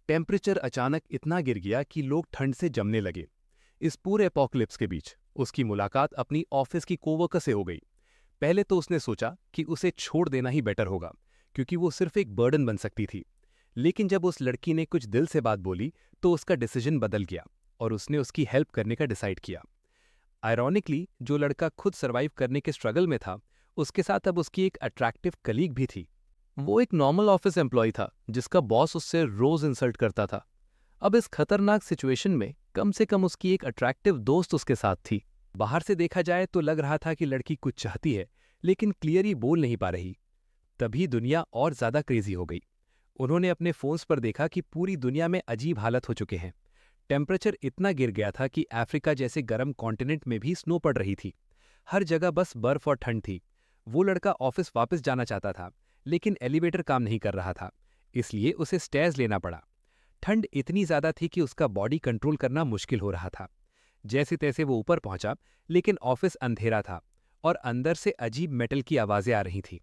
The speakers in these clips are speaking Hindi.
टेम्परेचर अचानक इतना गिर गया कि लोग ठंड से जमने लगे। इस पूरे एपोकलिप्स के बीच उसकी मुलाकात अपनी ऑफिस की कोवर्कर से हो गई। पहले तो उसने सोचा कि उसे छोड़ देना ही बेटर होगा, क्योंकि वो सिर्फ एक बर्डन बन सकती थी। लेकिन जब उस लड़की ने कुछ दिल से बात बोली तो उसका डिसीजन बदल गया और उसने उसकी हेल्प करने का डिसाइड किया। आयरॉनिकली, जो लड़का खुद सर्वाइव करने के स्ट्रगल में था, उसके साथ अब उसकी एक अट्रैक्टिव कलीग भी थी। वो एक नॉर्मल ऑफिस एम्प्लॉय था जिसका बॉस उससे रोज इंसल्ट करता था। अब इस खतरनाक सिचुएशन में कम से कम उसकी एक अट्रैक्टिव दोस्त उसके साथ थी। बाहर से देखा जाए तो लग रहा था कि लड़की कुछ चाहती है, लेकिन क्लियर ही बोल नहीं पा रही। तभी दुनिया और ज्यादा क्रेजी हो गई। उन्होंने अपने फोन्स पर देखा कि पूरी दुनिया में अजीब हालत हो चुके हैं। टेम्परेचर इतना गिर गया था कि अफ्रीका जैसे गर्म कॉन्टिनेंट में भी स्नो पड़ रही थी। हर जगह बस बर्फ और ठंड थी। वो लड़का ऑफिस वापस जाना चाहता था, लेकिन एलिवेटर काम नहीं कर रहा था, इसलिए उसे स्टेयर्स लेना पड़ा। ठंड इतनी ज्यादा थी कि उसका बॉडी कंट्रोल करना मुश्किल हो रहा था। जैसे तैसे वो ऊपर पहुंचा, लेकिन ऑफिस अंधेरा था और अंदर से अजीब मेटल की आवाजें आ रही थीं।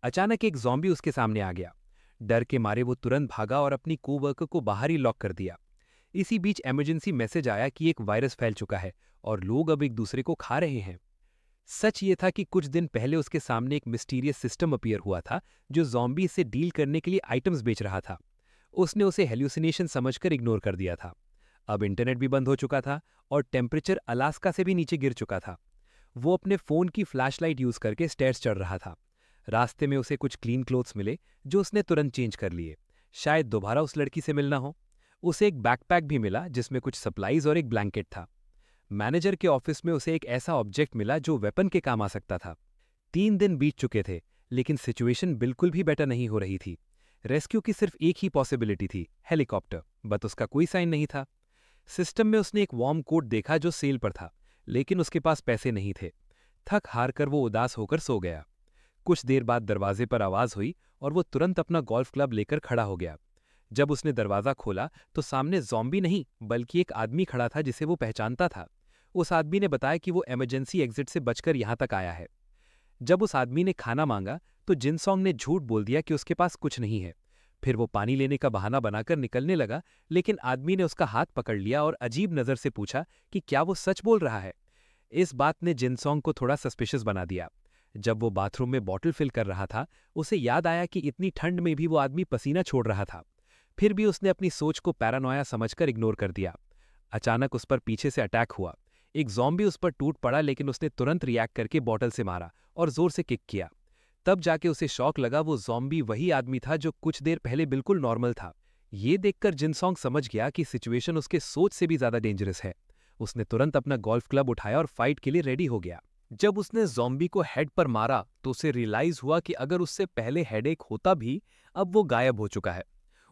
अचानक एक ज़ॉम्बी उसके सामने आ गया। डर के मारे वो तुरंत भागा और अपनी कोवर्कर को बाहर ही लॉक कर दिया। इसी बीच इमरजेंसी मैसेज आया कि एक वायरस फैल चुका है और लोग अब एक दूसरे को खा रहे हैं। सच ये था कि कुछ दिन पहले उसके सामने एक मिस्टीरियस सिस्टम अपीयर हुआ था जो ज़ॉम्बी से डील करने के लिए आइटम्स बेच रहा था। उसने उसे हेल्यूसिनेशन समझकर इग्नोर कर दिया था। अब इंटरनेट भी बंद हो चुका था और टेम्परेचर अलास्का से भी नीचे गिर चुका था। वो अपने फोन की फ्लैशलाइट यूज करके स्टेयर्स चढ़ रहा था। रास्ते में उसे कुछ क्लीन क्लोथ्स मिले जो उसने तुरंत चेंज कर लिए, शायद दोबारा उस लड़की से मिलना हो। उसे एक बैकपैक भी मिला जिसमें कुछ सप्लाईज और एक ब्लैंकेट था। मैनेजर के ऑफिस में उसे एक ऐसा ऑब्जेक्ट मिला जो वेपन के काम आ सकता था। 3 दिन बीत चुके थे, लेकिन सिचुएशन बिल्कुल भी बेटर नहीं हो रही थी। रेस्क्यू की सिर्फ एक ही पॉसिबिलिटी थी, हेलीकॉप्टर, बट उसका कोई साइन नहीं था। सिस्टम में उसने एक वार्म कोट देखा जो सेल पर था, लेकिन उसके पास पैसे नहीं थे। थक हार कर वो उदास होकर सो गया। कुछ देर बाद दरवाजे पर आवाज हुई और वो तुरंत अपना गोल्फ क्लब लेकर खड़ा हो गया। जब उसने दरवाजा खोला तो सामने ज़ॉम्बी नहीं बल्कि एक आदमी खड़ा था जिसे वो पहचानता था। उस आदमी ने बताया कि वो इमरजेंसी एग्जिट से बचकर यहां तक आया है। जब उस आदमी ने खाना मांगा तो जिनसोंग ने झूठ बोल दिया कि उसके पास कुछ नहीं है। फिर वो पानी लेने का बहाना बनाकर निकलने लगा, लेकिन आदमी ने उसका हाथ पकड़ लिया और अजीब नजर से पूछा कि क्या वो सच बोल रहा है। इस बात ने जिनसोंग को थोड़ा सस्पिशियस बना दिया। जब वो बाथरूम में बॉटल फिल कर रहा था, उसे याद आया कि इतनी ठंड में भी वो आदमी पसीना छोड़ रहा था। फिर भी उसने अपनी सोच को पैरानोया समझकर इग्नोर कर दिया। अचानक उस पर पीछे से अटैक हुआ। एक ज़ॉम्बी उस पर टूट पड़ा, लेकिन उसने तुरंत रिएक्ट करके बॉटल से मारा और जोर से किक किया। तब जाके उसे शॉक लगा, वो ज़ॉम्बी वही आदमी था जो कुछ देर पहले बिल्कुल नॉर्मल था। ये देखकर जिनसोंग समझ गया कि सिचुएशन उसके सोच से भी ज्यादा डेंजरस है। उसने तुरंत अपना गोल्फ क्लब उठाया और फाइट के लिए रेडी हो गया। जब उसने ज़ॉम्बी को हेड पर मारा तो उसे रियलाइज हुआ कि अगर उससे पहले हेडेक होता भी, अब वो गायब हो चुका है।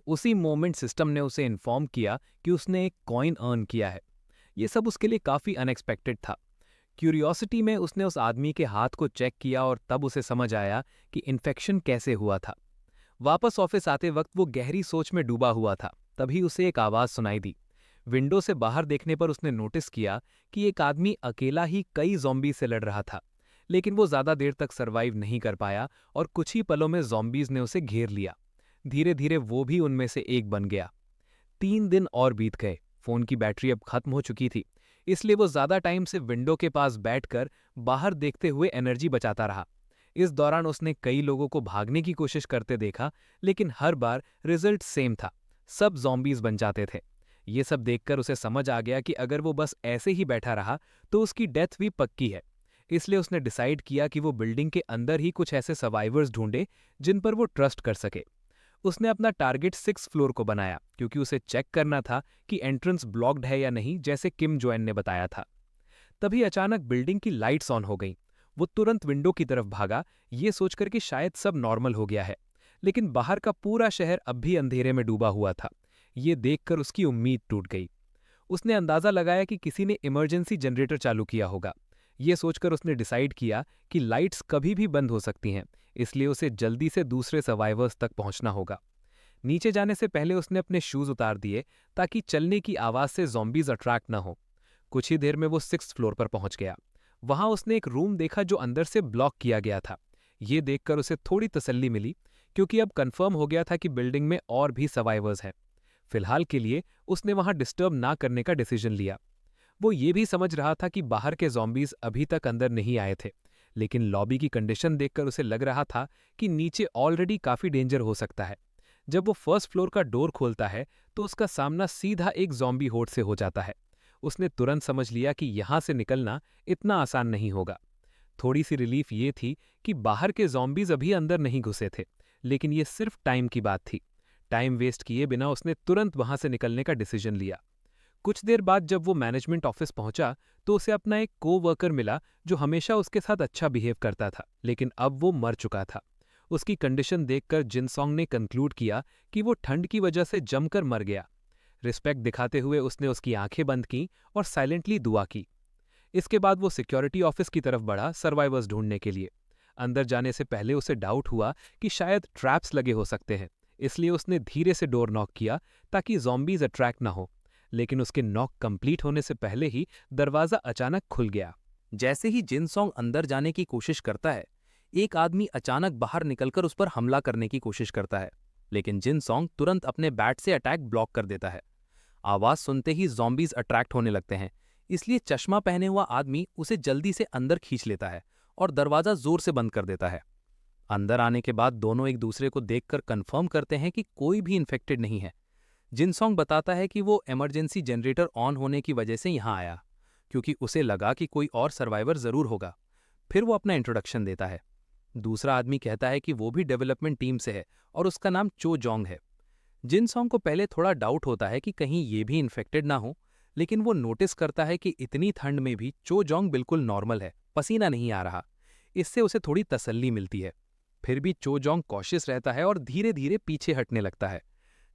उसी मोमेंट सिस्टम ने उसे इन्फॉर्म किया कि उसने एक कॉइन अर्न किया है। ये सब उसके लिए काफी अनएक्सपेक्टेड था। क्यूरियोसिटी में उसने उस आदमी के हाथ को चेक किया और तब उसे समझ आया कि इन्फेक्शन कैसे हुआ था। वापस ऑफिस आते वक्त वो गहरी सोच में डूबा हुआ था। तभी उसे एक आवाज सुनाई दी। विंडो से बाहर देखने पर उसने नोटिस किया कि एक आदमी अकेला ही कई ज़ॉम्बी से लड़ रहा था, लेकिन वो ज्यादा देर तक सरवाइव नहीं कर पाया और कुछ ही पलों में ज़ॉम्बीज ने उसे घेर लिया। धीरे धीरे वो भी उनमें से एक बन गया। 3 दिन और बीत गए। फोन की बैटरी अब खत्म हो चुकी थी, इसलिए वो ज्यादा टाइम से विंडो के पास बैठकर बाहर देखते हुए एनर्जी बचाता रहा। इस दौरान उसने कई लोगों को भागने की कोशिश करते देखा, लेकिन हर बार रिजल्ट सेम था, सब ज़ॉम्बीज बन जाते थे। ये सब देखकर उसे समझ आ गया कि अगर वो बस ऐसे ही बैठा रहा तो उसकी डेथ भी पक्की है। इसलिए उसने डिसाइड किया कि वो बिल्डिंग के अंदर ही कुछ ऐसे सर्वाइवर्स ढूंढे जिन पर वो ट्रस्ट कर सके। उसने अपना टारगेट 6th फ्लोर को बनाया, क्योंकि उसे चेक करना था कि एंट्रेंस ब्लॉक्ड है या नहीं, जैसे किम जोएन ने बताया था। तभी अचानक बिल्डिंग की लाइट्स ऑन हो गईं। वो तुरंत विंडो की तरफ भागा, ये सोचकर कि शायद सब नॉर्मल हो गया है। लेकिन बाहर का पूरा शहर अब भी अंधेरे में डूबा हुआ था। ये देखकर उसकी उम्मीद टूट गई। उसने अंदाजा लगाया कि किसी ने इमरजेंसी जनरेटर चालू किया होगा। ये सोचकर उसने डिसाइड किया कि लाइट्स कभी भी बंद हो सकती हैं, इसलिए उसे जल्दी से दूसरे सर्वाइवर्स तक पहुंचना होगा। नीचे जाने से पहले उसने अपने शूज उतार दिए ताकि चलने की आवाज से ज़ॉम्बीज अट्रैक्ट न हो। कुछ ही देर में वो 6th फ्लोर पर पहुंच गया। वहां उसने एक रूम देखा जो अंदर से ब्लॉक किया गया था। ये देखकर उसे थोड़ी तसल्ली मिली, क्योंकि अब कंफर्म हो गया था कि बिल्डिंग में और भी सर्वाइवर्स हैं। फिलहाल के लिए उसने वहां डिस्टर्ब ना करने का डिसीजन लिया। वो ये भी समझ रहा था कि बाहर के ज़ॉम्बीज़ अभी तक अंदर नहीं आए थे, लेकिन लॉबी की कंडीशन देखकर उसे लग रहा था कि नीचे ऑलरेडी काफ़ी डेंजर हो सकता है। जब वो फर्स्ट फ्लोर का डोर खोलता है तो उसका सामना सीधा एक ज़ॉम्बी होड़ से हो जाता है। उसने तुरंत समझ लिया कि यहाँ से निकलना इतना आसान नहीं होगा। थोड़ी सी रिलीफ ये थी कि बाहर के ज़ॉम्बीज़ अभी अंदर नहीं घुसे थे, लेकिन ये सिर्फ टाइम की बात थी। टाइम वेस्ट किए बिना उसने तुरंत वहां से निकलने का डिसीजन लिया। कुछ देर बाद जब वो मैनेजमेंट ऑफिस पहुंचा तो उसे अपना एक को-वर्कर मिला जो हमेशा उसके साथ अच्छा बिहेव करता था, लेकिन अब वो मर चुका था। उसकी कंडीशन देखकर जिनसोंग ने कंक्लूड किया कि वो ठंड की वजह से जमकर मर गया। रिस्पेक्ट दिखाते हुए उसने उसकी आंखें बंद की और साइलेंटली दुआ की। इसके बाद वो सिक्योरिटी ऑफिस की तरफ बढ़ा सर्वाइवर्स ढूंढने के लिए। अंदर जाने से पहले उसे डाउट हुआ कि शायद ट्रैप्स लगे हो सकते हैं, इसलिए उसने धीरे से डोर नॉक किया ताकि ज़ॉम्बीज़ अट्रैक्ट ना हो। लेकिन उसके नॉक कंप्लीट होने से पहले ही दरवाजा अचानक खुल गया। जैसे ही जिनसोंग अंदर जाने की कोशिश करता है, एक आदमी अचानक बाहर निकलकर उस पर हमला करने की कोशिश करता है, लेकिन जिनसोंग तुरंत अपने बैट से अटैक ब्लॉक कर देता है। आवाज सुनते ही ज़ॉम्बीज़ अट्रैक्ट होने लगते हैं, इसलिए चश्मा पहने हुआ आदमी उसे जल्दी से अंदर खींच लेता है और दरवाजा जोर से बंद कर देता है। अंदर आने के बाद दोनों एक दूसरे को देखकर कंफर्म करते हैं कि कोई भी इन्फेक्टेड नहीं है। जिनसोंग बताता है कि वो इमरजेंसी जनरेटर ऑन होने की वजह से यहाँ आया, क्योंकि उसे लगा कि कोई और सर्वाइवर जरूर होगा। फिर वो अपना इंट्रोडक्शन देता है। दूसरा आदमी कहता है कि वो भी डेवलपमेंट टीम से है और उसका नाम चो जोंग है। जिनसोंग को पहले थोड़ा डाउट होता है कि कहीं ये भी इन्फेक्टेड ना हो, लेकिन वो नोटिस करता है कि इतनी ठंड में भी चो जोंग बिल्कुल नॉर्मल है, पसीना नहीं आ रहा। इससे उसे थोड़ी तसल्ली मिलती है। फिर भी चो जोंग कॉशियस रहता है और धीरे धीरे पीछे हटने लगता है।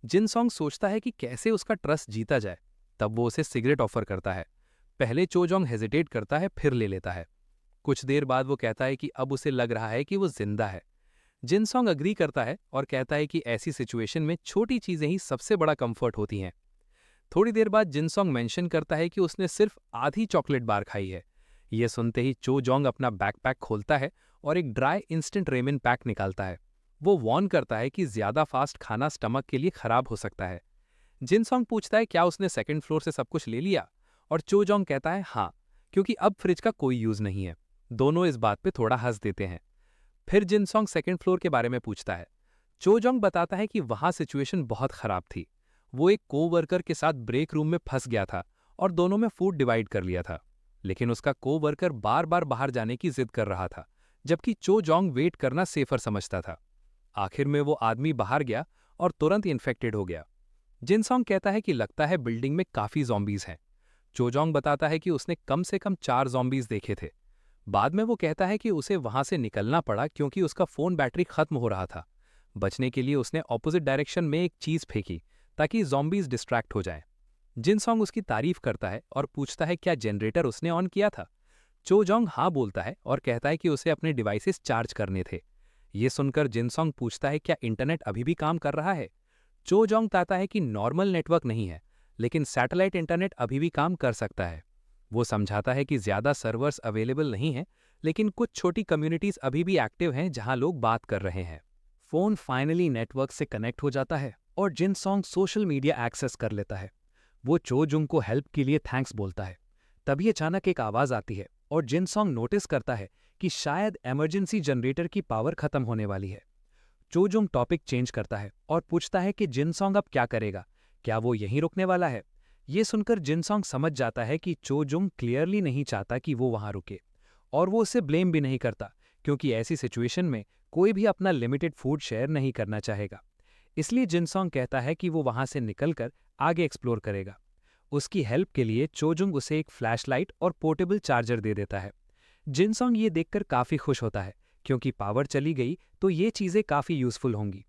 जिनसोंग सोचता है कि कैसे उसका ट्रस्ट जीता जाए। तब वो उसे सिगरेट ऑफर करता है। पहले चो जोंग हेजिटेट करता है, फिर ले लेता है। कुछ देर बाद वो कहता है कि अब उसे लग रहा है कि वो जिंदा है। जिनसोंग अग्री करता है और कहता है कि ऐसी सिचुएशन में छोटी चीजें ही सबसे बड़ा कंफर्ट होती हैं। थोड़ी देर बाद जिनसोंग मेंशन करता है कि उसने सिर्फ आधी चॉकलेट बार खाई है। यह सुनते ही चो जोंग अपना बैकपैक खोलता है और एक ड्राई इंस्टेंट रेमन पैक निकालता है। वो वार्न करता है कि ज्यादा फास्ट खाना स्टमक के लिए खराब हो सकता है। जिनसोंग पूछता है क्या उसने सेकंड फ्लोर से सब कुछ ले लिया, और चो जोंग कहता है हाँ, क्योंकि अब फ्रिज का कोई यूज नहीं है। दोनों इस बात पे थोड़ा हंस देते हैं। फिर जिनसोंग सेकंड फ्लोर के बारे में पूछता है। चो जोंग बताता है कि वहां सिचुएशन बहुत खराब थी। वो एक कोवर्कर के साथ ब्रेक रूम में फंस गया था और दोनों में फूड डिवाइड कर लिया था, लेकिन उसका कोवर्कर बार बार बाहर जाने की जिद कर रहा था, जबकि चो जोंग वेट करना सेफर समझता था। आखिर में वो आदमी बाहर गया और तुरंत इन्फेक्टेड हो गया। जिनसोंग कहता है कि लगता है बिल्डिंग में काफी ज़ॉम्बीज़ हैं। चोजोंग बताता है कि उसने कम से कम 4 ज़ॉम्बीज़ देखे थे। बाद में वो कहता है कि उसे वहां से निकलना पड़ा क्योंकि उसका फोन बैटरी खत्म हो रहा था। बचने के लिए उसने ऑपोजिट डायरेक्शन में एक चीज फेंकी ताकि ज़ॉम्बीज़ डिस्ट्रैक्ट हो जाएं। जिनसोंग उसकी तारीफ करता है और पूछता है क्या जनरेटर उसने ऑन किया था। चोजोंग हाँ बोलता है और कहता है कि उसे अपने डिवाइसेस चार्ज करने थे। ये सुनकर जिनसोंग पूछता है क्या इंटरनेट अभी भी काम कर रहा है। चो जोंग कहता है कि नॉर्मल नेटवर्क नहीं है, लेकिन सैटेलाइट इंटरनेट अभी भी काम कर सकता है। वो समझाता है कि ज्यादा सर्वर्स अवेलेबल नहीं हैं, लेकिन कुछ छोटी कम्युनिटीज अभी भी एक्टिव हैं जहां लोग बात कर रहे हैं। फोन फाइनली नेटवर्क से कनेक्ट हो जाता है और जिनसोंग सोशल मीडिया एक्सेस कर लेता है। वो चो जुंग को हेल्प के लिए थैंक्स बोलता है। तभी अचानक एक आवाज आती है और जिनसोंग नोटिस करता है कि शायद इमरजेंसी जनरेटर की पावर खत्म होने वाली है। चोजुंग टॉपिक चेंज करता है और पूछता है कि जिनसोंग अब क्या करेगा, क्या वो यहीं रुकने वाला है। ये सुनकर जिनसोंग समझ जाता है कि चोजुंग क्लियरली नहीं चाहता कि वो वहां रुके, और वो उसे ब्लेम भी नहीं करता, क्योंकि ऐसी सिचुएशन में कोई भी अपना लिमिटेड फूड शेयर नहीं करना चाहेगा। इसलिए जिनसोंग कहता है कि वो वहां से निकलकर आगे एक्सप्लोर करेगा। उसकी हेल्प के लिए चोजुंग उसे एक फ्लैशलाइट और पोर्टेबल चार्जर दे देता है। जिनसोंग ये देखकर काफी खुश होता है, क्योंकि पावर चली गई तो ये चीजें काफी यूजफुल होंगी।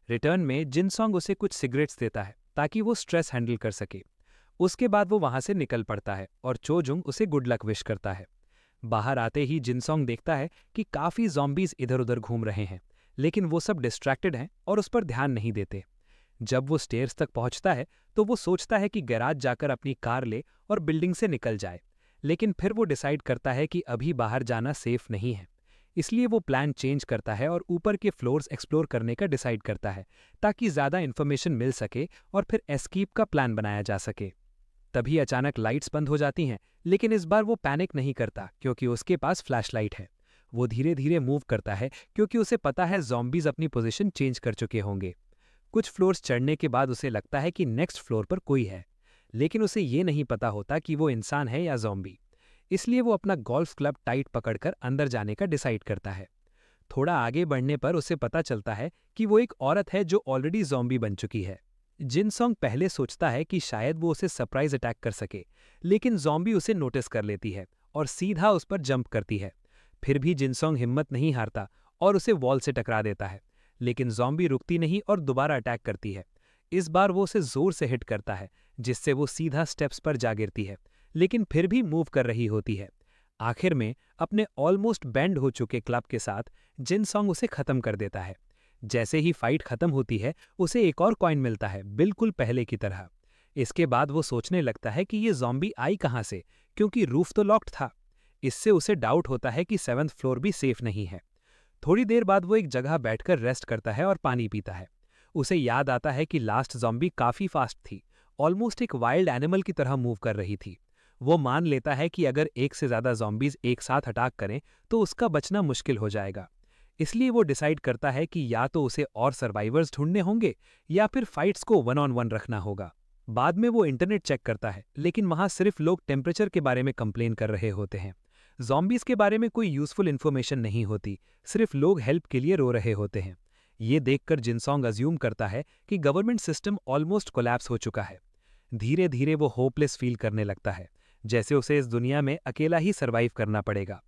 रिटर्न में जिनसोंग उसे कुछ सिगरेट्स देता है ताकि वो स्ट्रेस हैंडल कर सके। उसके बाद वो वहां से निकल पड़ता है और चोजुंग उसे गुड लक विश करता है। बाहर आते ही जिनसोंग देखता है कि काफी ज़ॉम्बीज इधर उधर घूम रहे हैं, लेकिन वो सब डिस्ट्रैक्टेड हैं और उस पर ध्यान नहीं देते। जब वो स्टेयर्स तक पहुंचता है तो वो सोचता है कि गैराज जाकर अपनी कार ले और बिल्डिंग से निकल जाए, लेकिन फिर वो डिसाइड करता है कि अभी बाहर जाना सेफ नहीं है। इसलिए वो प्लान चेंज करता है और ऊपर के फ्लोर्स एक्सप्लोर करने का डिसाइड करता है, ताकि ज़्यादा इन्फॉर्मेशन मिल सके और फिर एस्केप का प्लान बनाया जा सके। तभी अचानक लाइट्स बंद हो जाती हैं, लेकिन इस बार वो पैनिक नहीं करता क्योंकि उसके पास फ्लैशलाइट है। वो धीरे धीरे मूव करता है क्योंकि उसे पता है ज़ॉम्बीज अपनी पोजीशन चेंज कर चुके होंगे। कुछ फ्लोर्स चढ़ने के बाद उसे लगता है कि नेक्स्ट फ्लोर पर कोई है, लेकिन उसे ये नहीं पता होता कि वो इंसान है या ज़ॉम्बी। इसलिए वो अपना गोल्फ क्लब टाइट पकड़कर अंदर जाने का डिसाइड करता है। थोड़ा आगे बढ़ने पर उसे पता चलता है कि वो एक औरत है जो ऑलरेडी ज़ॉम्बी बन चुकी है। जिनसोंग पहले सोचता है कि शायद वो उसे सरप्राइज अटैक कर सके, लेकिन ज़ॉम्बी उसे नोटिस कर लेती है और सीधा उस पर जंप करती है। फिर भी जिनसोंग हिम्मत नहीं हारता और उसे वॉल से टकरा देता है, लेकिन ज़ॉम्बी रुकती नहीं और दोबारा अटैक करती है। इस बार वो उसे जोर से हिट करता है, जिससे वो सीधा स्टेप्स पर जा गिरती है, लेकिन फिर भी मूव कर रही होती है। आखिर में अपने ऑलमोस्ट बेंड हो चुके क्लब के साथ जिनसोंग उसे खत्म कर देता है। जैसे ही फाइट खत्म होती है, उसे एक और कॉइन मिलता है, बिल्कुल पहले की तरह। इसके बाद वो सोचने लगता है कि ये ज़ॉम्बी आई कहाँ से, क्योंकि रूफ तो लॉक्ड था। इससे उसे डाउट होता है कि 7th फ्लोर भी सेफ नहीं है। थोड़ी देर बाद वो एक जगह बैठकर रेस्ट करता है और पानी पीता है। उसे याद आता है कि लास्ट ज़ॉम्बी काफ़ी फास्ट थी, ऑलमोस्ट एक वाइल्ड एनिमल की तरह मूव कर रही थी। वो मान लेता है कि अगर एक से ज़्यादा ज़ॉम्बीज एक साथ अटैक करें तो उसका बचना मुश्किल हो जाएगा। इसलिए वो डिसाइड करता है कि या तो उसे और सर्वाइवर्स ढूंढने होंगे या फिर फाइट्स को वन ऑन वन रखना होगा। बाद में वो इंटरनेट चेक करता है, लेकिन वहां सिर्फ लोग टेम्परेचर के बारे में कंप्लेन कर रहे होते हैं। ज़ॉम्बीज के बारे में कोई यूजफुल इन्फॉर्मेशन नहीं होती, सिर्फ लोग हेल्प के लिए रो रहे होते हैं। ये देखकर जिनसोंग अज्यूम करता है कि गवर्नमेंट सिस्टम ऑलमोस्ट कोलैप्स हो चुका है। धीरे धीरे वो होपलेस फील करने लगता है, जैसे उसे इस दुनिया में अकेला ही सरवाइव करना पड़ेगा।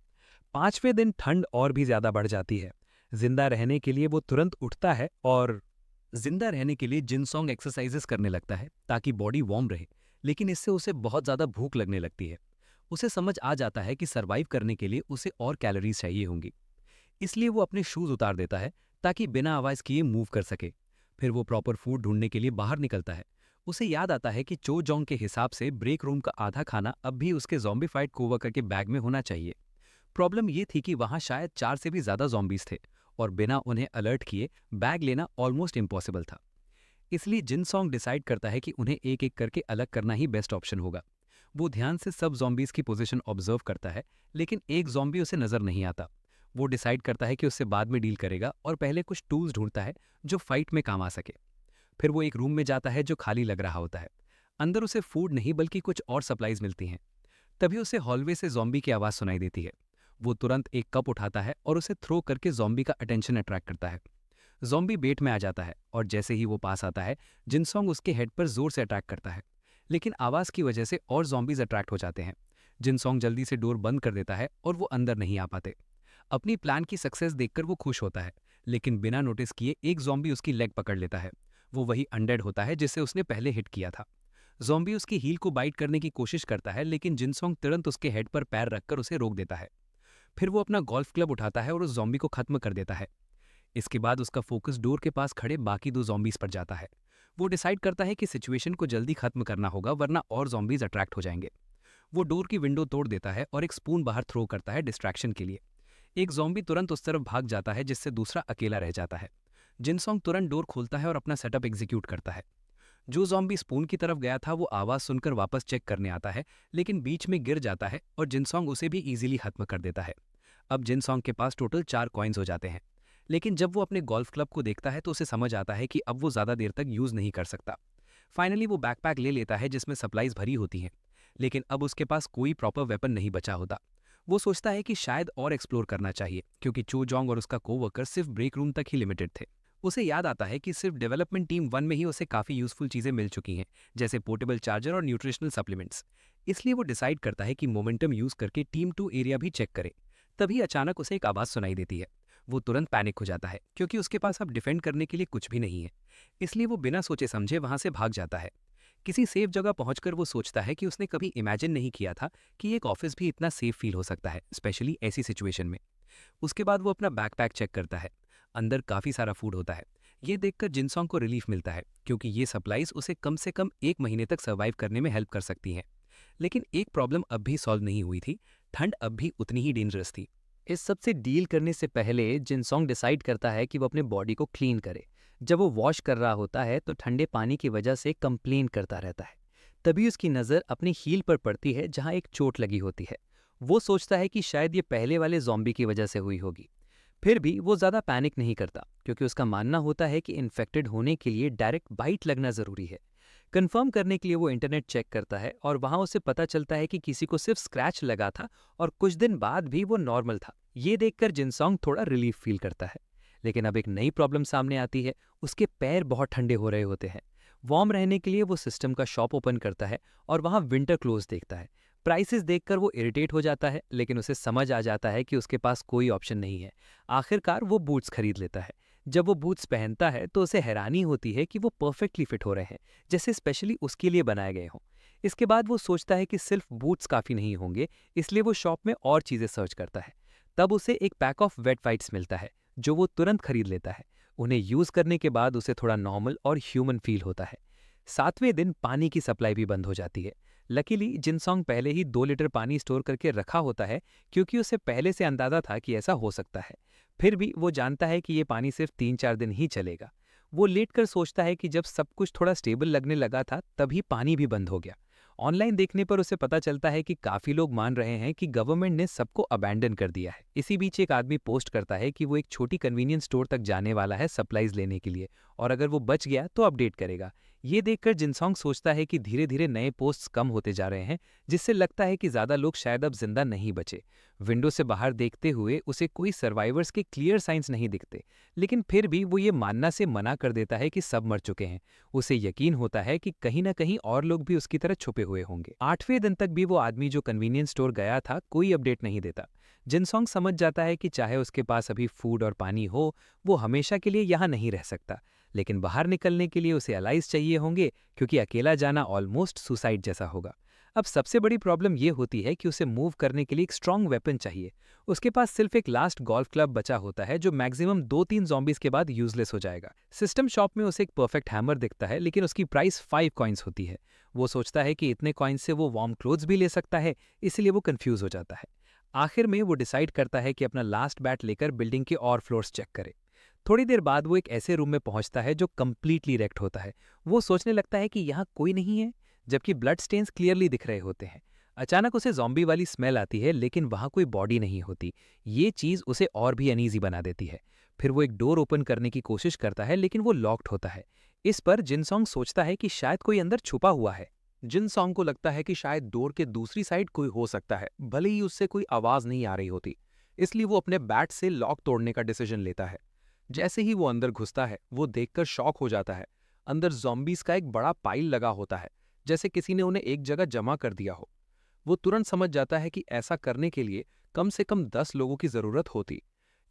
5वें दिन ठंड और भी ज्यादा बढ़ जाती है। जिंदा रहने के लिए वो तुरंत उठता है और जिंदा रहने के लिए जिनसोंग एक्सरसाइजेस करने लगता है ताकि बॉडी वार्म रहे, लेकिन इससे उसे बहुत ज़्यादा भूख लगने लगती है। उसे समझ आ जाता है कि सरवाइव करने के लिए उसे और कैलोरीज चाहिए होंगी। इसलिए वो अपने शूज उतार देता है ताकि बिना आवाज़ किए मूव कर सके। फिर वो प्रॉपर फूड ढूंढने के लिए बाहर निकलता है। उसे याद आता है कि चो जोंग के हिसाब से ब्रेक रूम का आधा खाना अब भी उसके ज़ॉम्बीफाइड कोवर्कर के बैग में होना चाहिए। प्रॉब्लम ये थी कि वहाँ शायद 4 से भी ज़्यादा ज़ॉम्बीज थे और बिना उन्हें अलर्ट किए बैग लेना ऑलमोस्ट इम्पॉसिबल था। इसलिए जिनसोंग डिसाइड करता है कि उन्हें एक एक करके अलग करना ही बेस्ट ऑप्शन होगा। वो ध्यान से सब ज़ॉम्बीज की पोजीशन ऑब्जर्व करता है, लेकिन एक ज़ॉम्बी उसे नज़र नहीं आता। वो डिसाइड करता है कि उससे बाद में डील करेगा और पहले कुछ टूल्स ढूंढता है जो फाइट में काम आ सके। फिर वो एक रूम में जाता है जो खाली लग रहा होता है। अंदर उसे फूड नहीं बल्कि कुछ और सप्लाईज मिलती हैं। तभी उसे हॉलवे से ज़ॉम्बी की आवाज़ सुनाई देती है। वो तुरंत एक कप उठाता है और उसे थ्रो करके ज़ॉम्बी का अटेंशन अट्रैक्ट करता है। ज़ॉम्बी बेट में आ जाता है और जैसे ही वो पास आता है, जिनसोंग उसके हेड पर जोर से अटैक करता है, लेकिन आवाज़ की वजह से और ज़ॉम्बीज अट्रैक्ट हो जाते हैं। जिनसोंग जल्दी से डोर बंद कर देता है और वो अंदर नहीं आ पाते। अपनी प्लान की सक्सेस देखकर वो खुश होता है, लेकिन बिना नोटिस किए एक ज़ॉम्बी उसकी लेग पकड़ लेता है। वो वही अनडेड होता है जिसे उसने पहले हिट किया था। ज़ॉम्बी उसकी हील को बाइट करने की कोशिश करता है, लेकिन जिनसोंग तुरंत उसके हेड पर पैर रखकर उसे रोक देता है। फिर वो अपना गोल्फ क्लब उठाता है और उस ज़ॉम्बी को खत्म कर देता है। इसके बाद उसका फोकस डोर के पास खड़े बाकी 2 ज़ॉम्बीज पर जाता है। वो डिसाइड करता है कि सिचुएशन को जल्दी खत्म करना होगा, वरना और ज़ॉम्बीज अट्रैक्ट हो जाएंगे। वो डोर की विंडो तोड़ देता है और एक स्पून बाहर थ्रो करता है डिस्ट्रैक्शन के लिए। एक ज़ॉम्बी तुरंत उस तरफ भाग जाता है, जिससे दूसरा अकेला रह जाता है। जिनसोंग तुरंत डोर खोलता है और अपना सेटअप एग्जीक्यूट करता है। जो ज़ॉम्बी स्पून की तरफ गया था वो आवाज़ सुनकर वापस चेक करने आता है, लेकिन बीच में गिर जाता है और जिनसोंग उसे भी इजीली खत्म कर देता है। अब जिनसोंग के पास टोटल 4 कॉइन्स हो जाते हैं, लेकिन जब वो अपने गोल्फ क्लब को देखता है तो उसे समझ आता है कि अब वो ज़्यादा देर तक यूज़ नहीं कर सकता। फाइनली वो बैकपैक ले लेता है जिसमें सप्लाईज भरी होती हैं, लेकिन अब उसके पास कोई प्रॉपर वेपन नहीं बचा होता। वो सोचता है कि शायद और एक्सप्लोर करना चाहिए, क्योंकि चो जोंग और उसका कोवर्कर सिर्फ ब्रेक रूम तक ही लिमिटेड थे। उसे याद आता है कि सिर्फ डेवलपमेंट टीम 1 में ही उसे काफ़ी यूजफुल चीज़ें मिल चुकी हैं, जैसे पोर्टेबल चार्जर और न्यूट्रिशनल सप्लीमेंट्स। इसलिए वो डिसाइड करता है कि मोमेंटम यूज़ करके टीम 2 एरिया भी चेक करे। तभी अचानक उसे एक आवाज़ सुनाई देती है। वो तुरंत पैनिक हो जाता है, क्योंकि उसके पास अब डिफेंड करने के लिए कुछ भी नहीं है। इसलिए वो बिना सोचे समझे वहां से भाग जाता है। किसी सेफ जगह पहुंचकर वो सोचता है कि उसने कभी इमेजिन नहीं किया था कि एक ऑफिस भी इतना सेफ फील हो सकता है, स्पेशली ऐसी सिचुएशन में। उसके बाद वो अपना बैकपैक चेक करता है। अंदर काफ़ी सारा फूड होता है। ये देखकर जिनसोंग को रिलीफ मिलता है, क्योंकि ये सप्लाईज उसे कम से कम 1 महीने तक सर्वाइव करने में हेल्प कर सकती हैं। लेकिन एक प्रॉब्लम अब भी सॉल्व नहीं हुई थी। ठंड अब भी उतनी ही डेंजरस थी। इस सब से डील करने से पहले जिनसोंग डिसाइड करता है कि वो अपने बॉडी को क्लीन करे। जब वो वॉश कर रहा होता है तो ठंडे पानी की वजह से कंप्लेन करता रहता है। तभी उसकी नज़र अपनी हील पर पड़ती है जहाँ एक चोट लगी होती है। वो सोचता है कि शायद ये पहले वाले ज़ॉम्बी की वजह से हुई होगी। फिर भी वो ज़्यादा पैनिक नहीं करता क्योंकि उसका मानना होता है कि इन्फेक्टेड होने के लिए डायरेक्ट बाइट लगना ज़रूरी है। कंफर्म करने के लिए वो इंटरनेट चेक करता है और वहाँ उसे पता चलता है कि किसी को सिर्फ स्क्रैच लगा था और कुछ दिन बाद भी वो नॉर्मल था। ये देखकर जिनसोंग थोड़ा रिलीफ फील करता है। लेकिन अब एक नई प्रॉब्लम सामने आती है। उसके पैर बहुत ठंडे हो रहे होते हैं। वार्म रहने के लिए वो सिस्टम का शॉप ओपन करता है और वहाँ विंटर क्लोज देखता है। प्राइसेस देखकर वो इरिटेट हो जाता है, लेकिन उसे समझ आ जाता है कि उसके पास कोई ऑप्शन नहीं है। आखिरकार वो बूट्स खरीद लेता है। जब वो बूट्स पहनता है तो उसे हैरानी होती है कि वो परफेक्टली फिट हो रहे हैं, जैसे स्पेशली उसके लिए बनाए गए हों। इसके बाद वो सोचता है कि सिर्फ बूट्स काफ़ी नहीं होंगे, इसलिए वो शॉप में और चीज़ें सर्च करता है। तब उसे एक पैक ऑफ वेट वाइट्स मिलता है, जो वो तुरंत खरीद लेता है। उन्हें यूज़ करने के बाद उसे थोड़ा नॉर्मल और ह्यूमन फील होता है। 7वें दिन पानी की सप्लाई भी बंद हो जाती है। लकीली जिनसोंग पहले ही 2 लीटर पानी स्टोर करके रखा होता है, क्योंकि उसे पहले से अंदाजा था कि ऐसा हो सकता है। फिर भी वो जानता है कि ये पानी सिर्फ 3-4 दिन ही चलेगा। वो लेटकर सोचता है कि जब सब कुछ थोड़ा स्टेबल लगने लगा था तभी पानी भी बंद हो गया। ऑनलाइन देखने पर उसे पता चलता है कि काफ़ी लोग मान रहे हैं कि गवर्नमेंट ने सबको अबैंडन कर दिया है। इसी बीच एक आदमी पोस्ट करता है कि वो एक छोटी कन्वीनियंस स्टोर तक जाने वाला है सप्लाईज लेने के लिए, और अगर वो बच गया तो अपडेट करेगा। ये देखकर जिनसोंग सोचता है कि धीरे धीरे नए पोस्ट्स कम होते जा रहे हैं, जिससे लगता है कि ज़्यादा लोग शायद अब जिंदा नहीं बचे। विंडो से बाहर देखते हुए उसे कोई सर्वाइवर्स के क्लियर साइंस नहीं दिखते, लेकिन फिर भी वो ये मानना से मना कर देता है कि सब मर चुके हैं। उसे यकीन होता है कि कहीं ना कहीं और लोग भी उसकी तरह छुपे हुए होंगे। 8वें दिन तक भी वो आदमी जो कन्वीनियंस स्टोर गया था कोई अपडेट नहीं देता। जिनसोंग समझ जाता है कि चाहे उसके पास अभी फूड और पानी हो, वो हमेशा के लिए यहाँ नहीं रह सकता। लेकिन बाहर निकलने के लिए उसे अलाइज चाहिए होंगे, क्योंकि अकेला जाना ऑलमोस्ट सुसाइड जैसा होगा। अब सबसे बड़ी प्रॉब्लम ये होती है कि उसे मूव करने के लिए एक स्ट्रॉन्ग वेपन चाहिए। उसके पास सिर्फ एक लास्ट गोल्फ क्लब बचा होता है, जो मैक्सिमम 2-3 zombies के बाद यूजलेस हो जाएगा। सिस्टम शॉप में उसे एक परफेक्ट हैमर दिखता है, लेकिन उसकी प्राइस 5 कॉइन्स होती है। वो सोचता है कि इतने कॉइन्स से वो वार्म क्लोथ्स भी ले सकता है, इसलिए वो कंफ्यूज हो जाता है। आखिर में वो डिसाइड करता है कि अपना लास्ट बैट लेकर बिल्डिंग के और फ्लोर्स चेक करे। थोड़ी देर बाद वो एक ऐसे रूम में पहुंचता है जो कंप्लीटली रेक्ट होता है। वो सोचने लगता है कि यहाँ कोई नहीं है, जबकि ब्लड स्टेन्स क्लियरली दिख रहे होते हैं। अचानक उसे ज़ॉम्बी वाली स्मेल आती है, लेकिन वहाँ कोई बॉडी नहीं होती। ये चीज़ उसे और भी अनईजी बना देती है। फिर वो एक डोर ओपन करने की कोशिश करता है, लेकिन वो लॉक्ड होता है। इस पर जिनसोंग सोचता है कि शायद कोई अंदर छुपा हुआ है। जिनसोंग को लगता है कि शायद डोर के दूसरी साइड कोई हो सकता है, भले ही उससे कोई आवाज नहीं आ रही होती। इसलिए वो अपने बैट से लॉक तोड़ने का डिसीजन लेता है। जैसे ही वो अंदर घुसता है, वो देखकर शॉक हो जाता है। अंदर ज़ॉम्बीज़ का एक बड़ा पाइल लगा होता है, जैसे किसी ने उन्हें एक जगह जमा कर दिया हो। वो तुरंत समझ जाता है कि ऐसा करने के लिए कम से कम 10 लोगों की ज़रूरत होती।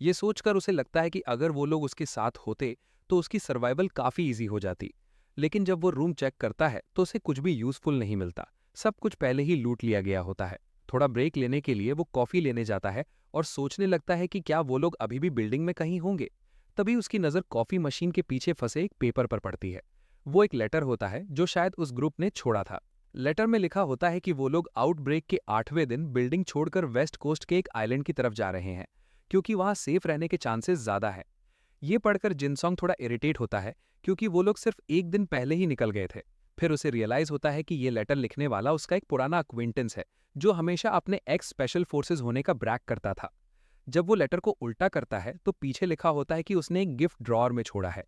ये सोचकर उसे लगता है कि अगर वो लोग उसके साथ होते तो उसकी सर्वाइवल काफ़ी ईजी हो जाती। लेकिन जब वो रूम चेक करता है तो उसे कुछ भी यूज़फुल नहीं मिलता। सब कुछ पहले ही लूट लिया गया होता है। थोड़ा ब्रेक लेने के लिए वो कॉफ़ी लेने जाता है और सोचने लगता है कि क्या वो लोग अभी भी बिल्डिंग में कहीं होंगे। तभी उसकी नज़र कॉफ़ी मशीन के पीछे फंसे एक पेपर पर पड़ती है। वो एक लेटर होता है जो शायद उस ग्रुप ने छोड़ा था। लेटर में लिखा होता है कि वो लोग आउटब्रेक के 8वें दिन बिल्डिंग छोड़कर वेस्ट कोस्ट के एक आइलैंड की तरफ जा रहे हैं, क्योंकि वहां सेफ रहने के चांसेस ज्यादा है। ये पढ़कर जिनसोंग थोड़ा इरिटेट होता है, क्योंकि वो लोग सिर्फ एक दिन पहले ही निकल गए थे। फिर उसे रियलाइज होता है कि ये लेटर लिखने वाला उसका एक पुराना अक्विंटेंस है, जो हमेशा अपने एक्स स्पेशल फोर्सेज होने का ब्रैग करता था। जब वो लेटर को उल्टा करता है तो पीछे लिखा होता है कि उसने एक गिफ्ट ड्रॉअर में छोड़ा है।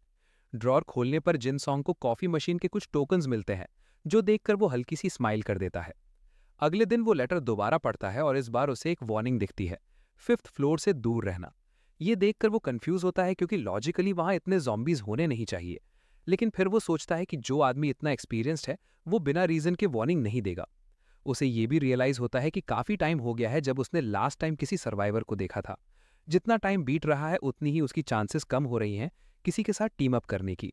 ड्रॉअर खोलने पर जिनसोंग को कॉफी मशीन के कुछ टोकन्स मिलते हैं, जो देखकर वो हल्की सी स्माइल कर देता है। अगले दिन वो लेटर दोबारा पढ़ता है और इस बार उसे एक वार्निंग दिखती है, 5th फ्लोर से दूर रहना। ये देखकर वो कंफ्यूज होता है, क्योंकि लॉजिकली वहां इतने ज़ॉम्बीज होने नहीं चाहिए। लेकिन फिर वो सोचता है कि जो आदमी इतना एक्सपीरियंस्ड है, वो बिना रीजन के वार्निंग नहीं देगा। उसे ये भी रियलाइज होता है कि काफी टाइम हो गया है जब उसने लास्ट टाइम किसी सर्वाइवर को देखा था। जितना टाइम बीत रहा है उतनी ही उसकी चांसेस कम हो रही हैं किसी के साथ टीम अप करने की।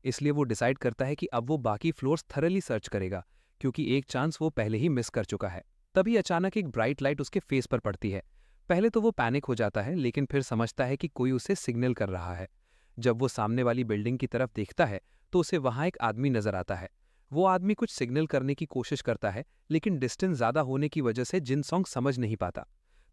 इसलिए वो डिसाइड करता है कि अब वो बाकी फ्लोर्स थरली सर्च करेगा, क्योंकि एक चांस वो पहले ही मिस कर चुका है। तभी अचानक एक ब्राइट लाइट उसके फेस पर पड़ती है। पहले तो वो पैनिक हो जाता है, लेकिन फिर समझता है कि कोई उसे सिग्नल कर रहा है। जब वो सामने वाली बिल्डिंग की तरफ देखता है तो उसे वहां एक आदमी नजर आता है। वो आदमी कुछ सिग्नल करने की कोशिश करता है, लेकिन डिस्टेंस ज्यादा होने की वजह से जिनसोंग समझ नहीं पाता।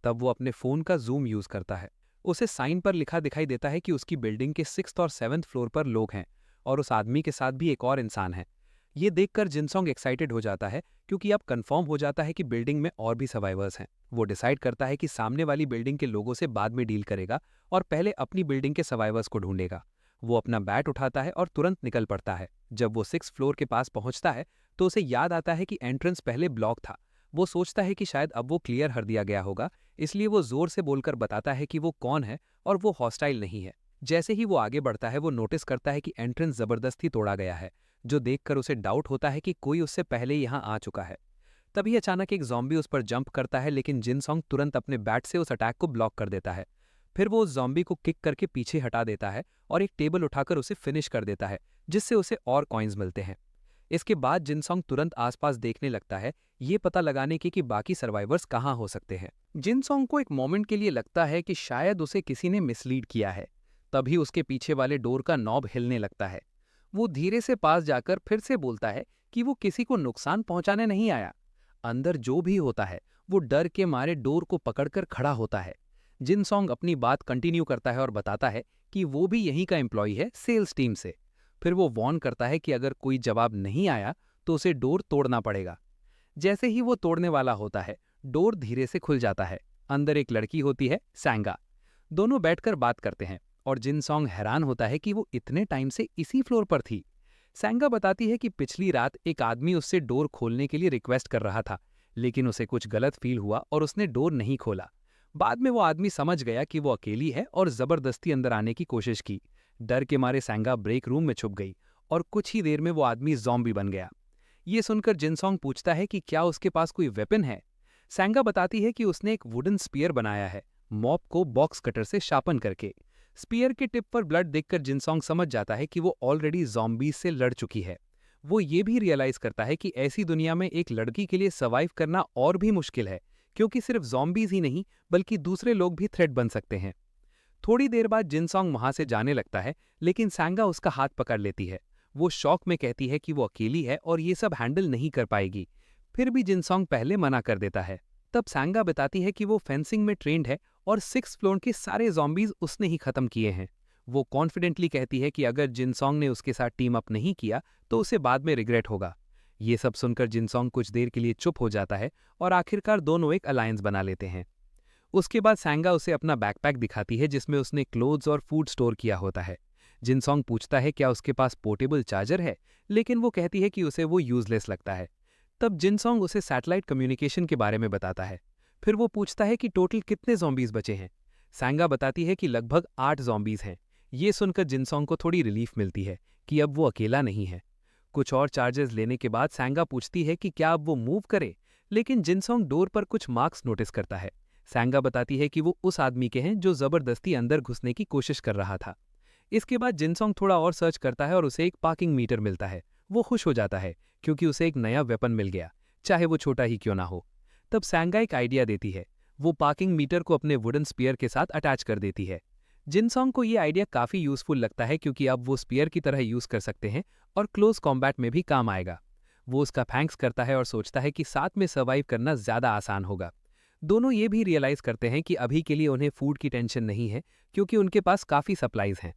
तब वो अपने फ़ोन का जूम यूज़ करता है। उसे साइन पर लिखा दिखाई देता है कि उसकी बिल्डिंग के 6th और 7th फ्लोर पर लोग हैं और उस आदमी के साथ भी एक और इंसान है। ये देखकर जिनसोंग एक्साइटेड हो जाता है क्योंकि अब कंफर्म हो जाता है कि बिल्डिंग में और भी सर्वाइवर्स हैं। वो डिसाइड करता है कि सामने वाली बिल्डिंग के लोगों से बाद में डील करेगा और पहले अपनी बिल्डिंग के सर्वाइवर्स को ढूंढेगा। वो अपना बैट उठाता है और तुरंत निकल पड़ता है। जब वो 6th फ्लोर के पास पहुंचता है तो उसे याद आता है कि एंट्रेंस पहले ब्लॉक था। वो सोचता है कि शायद अब वो क्लियर कर दिया गया होगा, इसलिए वो जोर से बोलकर बताता है कि वो कौन है और वो हॉस्टाइल नहीं है। जैसे ही वो आगे बढ़ता है वो नोटिस करता है कि एंट्रेंस जबरदस्ती तोड़ा गया है, जो देखकर उसे डाउट होता है कि कोई उससे पहले यहाँ आ चुका है। तभी अचानक एक ज़ॉम्बी उस पर जंप करता है, लेकिन जिनसोंग तुरंत अपने बैट से उस अटैक को ब्लॉक कर देता है। फिर वो उस ज़ॉम्बी को किक करके पीछे हटा देता है और एक टेबल उठाकर उसे फिनिश कर देता है, जिससे उसे और कॉइन्स मिलते हैं। इसके बाद जिनसोंग तुरंत आसपास देखने लगता है, ये पता लगाने की कि बाकी सर्वाइवर्स कहाँ हो सकते हैं। जिनसोंग को एक मोमेंट के लिए लगता है कि शायद उसे किसी ने मिसलीड किया है। तभी उसके पीछे वाले डोर का नॉब हिलने लगता है। वो धीरे से पास जाकर फिर से बोलता है कि वो किसी को नुकसान पहुंचाने नहीं आया। अंदर जो भी होता है वो डर के मारे डोर को पकड़कर खड़ा होता है। जिनसोंग अपनी बात कंटिन्यू करता है और बताता है कि वो भी यहीं का एम्प्लॉई है, सेल्स टीम से। फिर वो वार्न करता है कि अगर कोई जवाब नहीं आया तो उसे डोर तोड़ना पड़ेगा। जैसे ही वो तोड़ने वाला होता है, डोर धीरे से खुल जाता है। अंदर एक लड़की होती है, सैंगा। दोनों बैठकर बात करते हैं और जिनसोंग हैरान होता है कि वो इतने टाइम से इसी फ्लोर पर थी। सैंगा बताती है कि पिछली रात एक आदमी उससे डोर खोलने के लिए रिक्वेस्ट कर रहा था, लेकिन उसे कुछ गलत फील हुआ और उसने डोर नहीं खोला। बाद में वो आदमी समझ गया कि वो अकेली है और जबरदस्ती अंदर आने की कोशिश की। डर के मारे सैंगा ब्रेक रूम में छुप गई और कुछ ही देर में वो आदमी ज़ॉम्बी बन गया। ये सुनकर जिनसोंग पूछता है कि क्या उसके पास कोई वेपन है। सैंगा बताती है कि उसने एक वुडन स्पीयर बनाया है, मॉप को बॉक्स कटर से शार्पन करके। स्पीयर के टिप पर ब्लड देखकर जिनसोंग समझ जाता है कि वो ऑलरेडी ज़ॉम्बीज से लड़ चुकी है। वो ये भी रियलाइज करता है कि ऐसी दुनिया में एक लड़की के लिए सर्वाइव करना और भी मुश्किल है, क्योंकि सिर्फ ज़ॉम्बीज ही नहीं बल्कि दूसरे लोग भी थ्रेट बन सकते हैं। थोड़ी देर बाद जिनसोंग वहां से जाने लगता है, लेकिन सैंगा उसका हाथ पकड़ लेती है। वो शौक में कहती है कि वो अकेली है और ये सब हैंडल नहीं कर पाएगी। फिर भी जिनसोंग पहले मना कर देता है। तब सैंगा बताती है कि वो फेंसिंग में ट्रेंड है और 6th फ्लोर के सारे ज़ॉम्बीज उसने ही खत्म किए हैं। वो कॉन्फिडेंटली कहती है कि अगर जिनसोंग ने उसके साथ टीम अप नहीं किया तो उसे बाद में रिग्रेट होगा। ये सब सुनकर जिनसोंग कुछ देर के लिए चुप हो जाता है और आखिरकार दोनों एक अलायंस बना लेते हैं। उसके बाद सैंगा उसे अपना बैकपैक दिखाती है, जिसमें उसने क्लोथ्स और फूड स्टोर किया होता है। जिनसोंग पूछता है क्या उसके पास पोर्टेबल चार्जर है, लेकिन वो कहती है कि उसे वो यूजलेस लगता है। तब जिनसोंग उसे सैटेलाइट कम्युनिकेशन के बारे में बताता है। फिर वो पूछता है कि टोटल कितने ज़ॉम्बीज बचे हैं। सैंगा बताती है कि लगभग 8 ज़ॉम्बीज हैं। ये सुनकर जिनसोंग को थोड़ी रिलीफ मिलती है कि अब वो अकेला नहीं है। कुछ और चार्जेस लेने के बाद सैंगा पूछती है कि क्या अब वो मूव करे, लेकिन जिनसोंग डोर पर कुछ मार्क्स नोटिस करता है। सैंगा बताती है कि वो उस आदमी के हैं जो जबरदस्ती अंदर घुसने की कोशिश कर रहा था। इसके बाद जिनसोंग थोड़ा और सर्च करता है और उसे एक पार्किंग मीटर मिलता है। वो खुश हो जाता है क्योंकि उसे एक नया वेपन मिल गया, चाहे वो छोटा ही क्यों ना हो। तब सैंगा एक आइडिया देती है। वो पार्किंग मीटर को अपने वुडन स्पीयर के साथ अटैच कर देती है। जिनसोंग को ये आइडिया काफी यूजफुल लगता है क्योंकि अब वो स्पीयर की तरह यूज कर सकते हैं और क्लोज कॉम्बैट में भी काम आएगा। वो उसका थैंक्स करता है और सोचता है कि साथ में सर्वाइव करना ज्यादा आसान होगा। दोनों ये भी रियलाइज करते हैं कि अभी के लिए उन्हें फूड की टेंशन नहीं है, क्योंकि उनके पास काफी सप्लाईज हैं।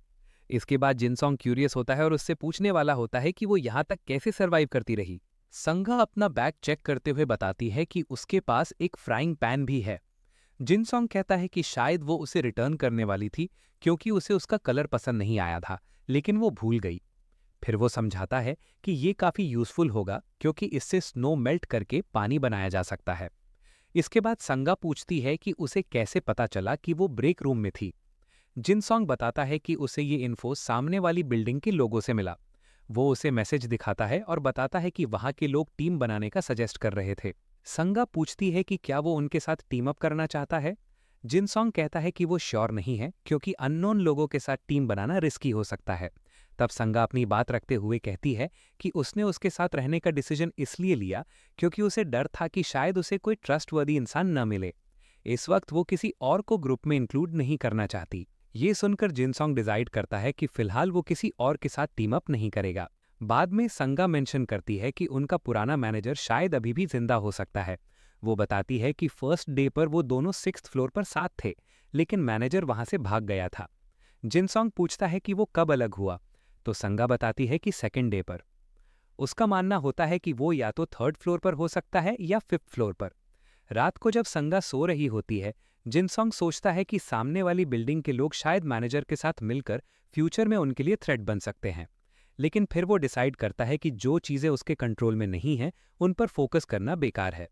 इसके बाद जिनसोंग क्यूरियस होता है और उससे पूछने वाला होता है कि वो यहाँ तक कैसे सर्वाइव करती रही। संगा अपना बैग चेक करते हुए बताती है कि उसके पास एक फ्राइंग पैन भी है। जिनसोंग कहता है कि शायद वो उसे रिटर्न करने वाली थी क्योंकि उसे उसका कलर पसंद नहीं आया था, लेकिन वो भूल गई। फिर वो समझाता है कि ये काफी यूजफुल होगा क्योंकि इससे स्नो मेल्ट करके पानी बनाया जा सकता है। इसके बाद संगा पूछती है कि उसे कैसे पता चला कि वो ब्रेक रूम में थी। जिनसोंग बताता है कि उसे ये इन्फो सामने वाली बिल्डिंग के लोगों से मिला। वो उसे मैसेज दिखाता है और बताता है कि वहां के लोग टीम बनाने का सजेस्ट कर रहे थे। संगा पूछती है कि क्या वो उनके साथ टीम अप करना चाहता है। जिनसोंग कहता है कि वो श्योर नहीं है क्योंकि अननोन लोगों के साथ टीम बनाना रिस्की हो सकता है। तब संगा अपनी बात रखते हुए कहती है कि उसने उसके साथ रहने का डिसीजन इसलिए लिया क्योंकि उसे डर था कि शायद उसे कोई ट्रस्टवर्दी इंसान न मिले। इस वक्त वो किसी और को ग्रुप में इंक्लूड नहीं करना चाहती। ये सुनकर जिनसोंग डिसाइड करता है कि फिलहाल वो किसी और के साथ टीम अप नहीं करेगा। बाद में संगा मेंशन करती है कि उनका पुराना मैनेजर शायद अभी भी जिंदा हो सकता है। वो बताती है कि फर्स्ट डे पर वो दोनों 6th फ्लोर पर साथ थे, लेकिन मैनेजर वहां से भाग गया था। जिनसोंग पूछता है कि वो कब अलग हुआ, तो संगा बताती है कि सेकेंड डे पर। उसका मानना होता है कि वो या तो 3rd फ्लोर पर हो सकता है या 5th फ्लोर पर। रात को जब संगा सो रही होती है, जिनसोंग सोचता है कि सामने वाली बिल्डिंग के लोग शायद मैनेजर के साथ मिलकर फ्यूचर में उनके लिए थ्रेट बन सकते हैं। लेकिन फिर वो डिसाइड करता है कि जो चीज़ें उसके कंट्रोल में नहीं हैं, उन पर फोकस करना बेकार है।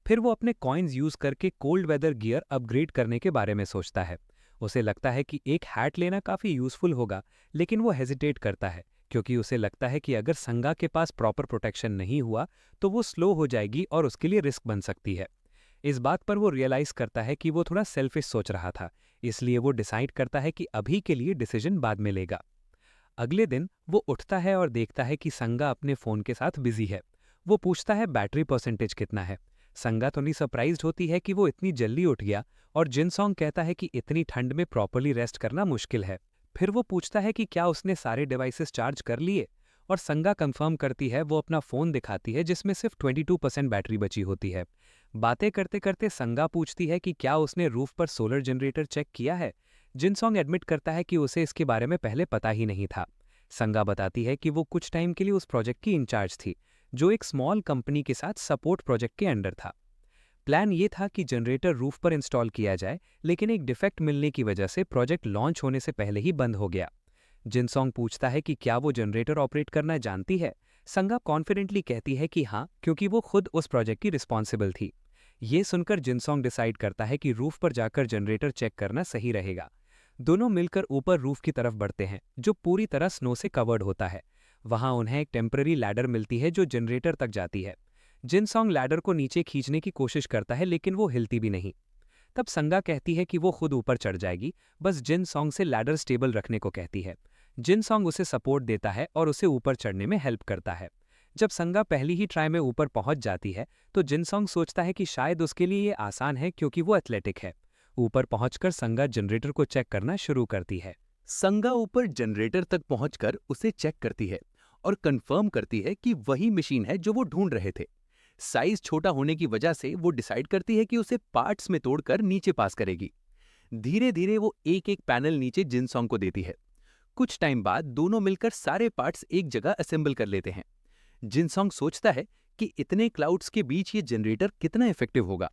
फिर वो अपने कॉइन्स यूज करके कोल्ड वेदर गियर अपग्रेड करने के बारे में सोचता है। उसे लगता है कि एक हैट लेना काफ़ी यूजफुल होगा, लेकिन वो हेजिटेट करता है क्योंकि उसे लगता है कि अगर संगा के पास प्रॉपर प्रोटेक्शन नहीं हुआ तो वो स्लो हो जाएगी और उसके लिए रिस्क बन सकती है। इस बात पर वो रियलाइज करता है कि वो थोड़ा सेल्फिश सोच रहा था, इसलिए वो डिसाइड करता है कि अभी के लिए डिसीजन बाद में लेगा। अगले दिन वो उठता है और देखता है कि संगा अपने फ़ोन के साथ बिजी है। वो पूछता है बैटरी परसेंटेज कितना है। संगा थोड़ी सरप्राइज्ड होती है कि वो इतनी जल्दी उठ गया, और जिनसोंग कहता है कि इतनी ठंड में प्रॉपर्ली रेस्ट करना मुश्किल है। फिर वो पूछता है कि क्या उसने सारे डिवाइसेस चार्ज कर लिए, और संगा कंफर्म करती है। वो अपना फ़ोन दिखाती है जिसमें सिर्फ 22% बैटरी बची होती है। बातें करते करते संगा पूछती है कि क्या उसने रूफ पर सोलर जनरेटर चेक किया है। जिनसोंग एडमिट करता है कि उसे इसके बारे में पहले पता ही नहीं था। संगा बताती है कि वो कुछ टाइम के लिए उस प्रोजेक्ट की इंचार्ज थी, जो एक स्मॉल कंपनी के साथ सपोर्ट प्रोजेक्ट के अंडर था। प्लान ये था कि जनरेटर रूफ पर इंस्टॉल किया जाए, लेकिन एक डिफेक्ट मिलने की वजह से प्रोजेक्ट लॉन्च होने से पहले ही बंद हो गया। जिनसोंग पूछता है कि क्या वो जनरेटर ऑपरेट करना जानती है। संगा कॉन्फिडेंटली कहती है कि हाँ, क्योंकि वो खुद उस प्रोजेक्ट की रिस्पॉन्सिबल थी। ये सुनकर जिनसोंग डिसाइड करता है कि रूफ पर जाकर जनरेटर चेक करना सही रहेगा। दोनों मिलकर ऊपर रूफ की तरफ बढ़ते हैं, जो पूरी तरह स्नो से कवर्ड होता है। वहां उन्हें एक टेम्पररी लैडर मिलती है जो जनरेटर तक जाती है। जिनसोंग लैडर को नीचे खींचने की कोशिश करता है, लेकिन वो हिलती भी नहीं। तब संगा कहती है कि वो खुद ऊपर चढ़ जाएगी, बस जिनसोंग से लैडर स्टेबल रखने को कहती है। जिनसोंग उसे सपोर्ट देता है और उसे ऊपर चढ़ने में हेल्प करता है। जब संगा पहली ही ट्राई में ऊपर पहुंच जाती है, तो जिनसोंग सोचता है कि शायद उसके लिए ये आसान है क्योंकि वो एथलेटिक है। ऊपर पहुंचकर संगा जनरेटर को चेक करना शुरू करती है। संगा ऊपर जनरेटर तक पहुंचकर उसे चेक करती है और कंफर्म करती है कि वही मशीन है जो वो ढूंढ रहे थे। साइज छोटा होने की वजह से वो डिसाइड करती है कि उसे पार्ट्स में तोड़कर नीचे पास करेगी। धीरे धीरे वो एक एक पैनल नीचे जिनसोंग को देती है। कुछ टाइम बाद दोनों मिलकर सारे पार्ट्स एक जगह असेंबल कर लेते हैं। जिनसोंग सोचता है कि इतने क्लाउड्स के बीच ये जनरेटर कितना इफेक्टिव होगा।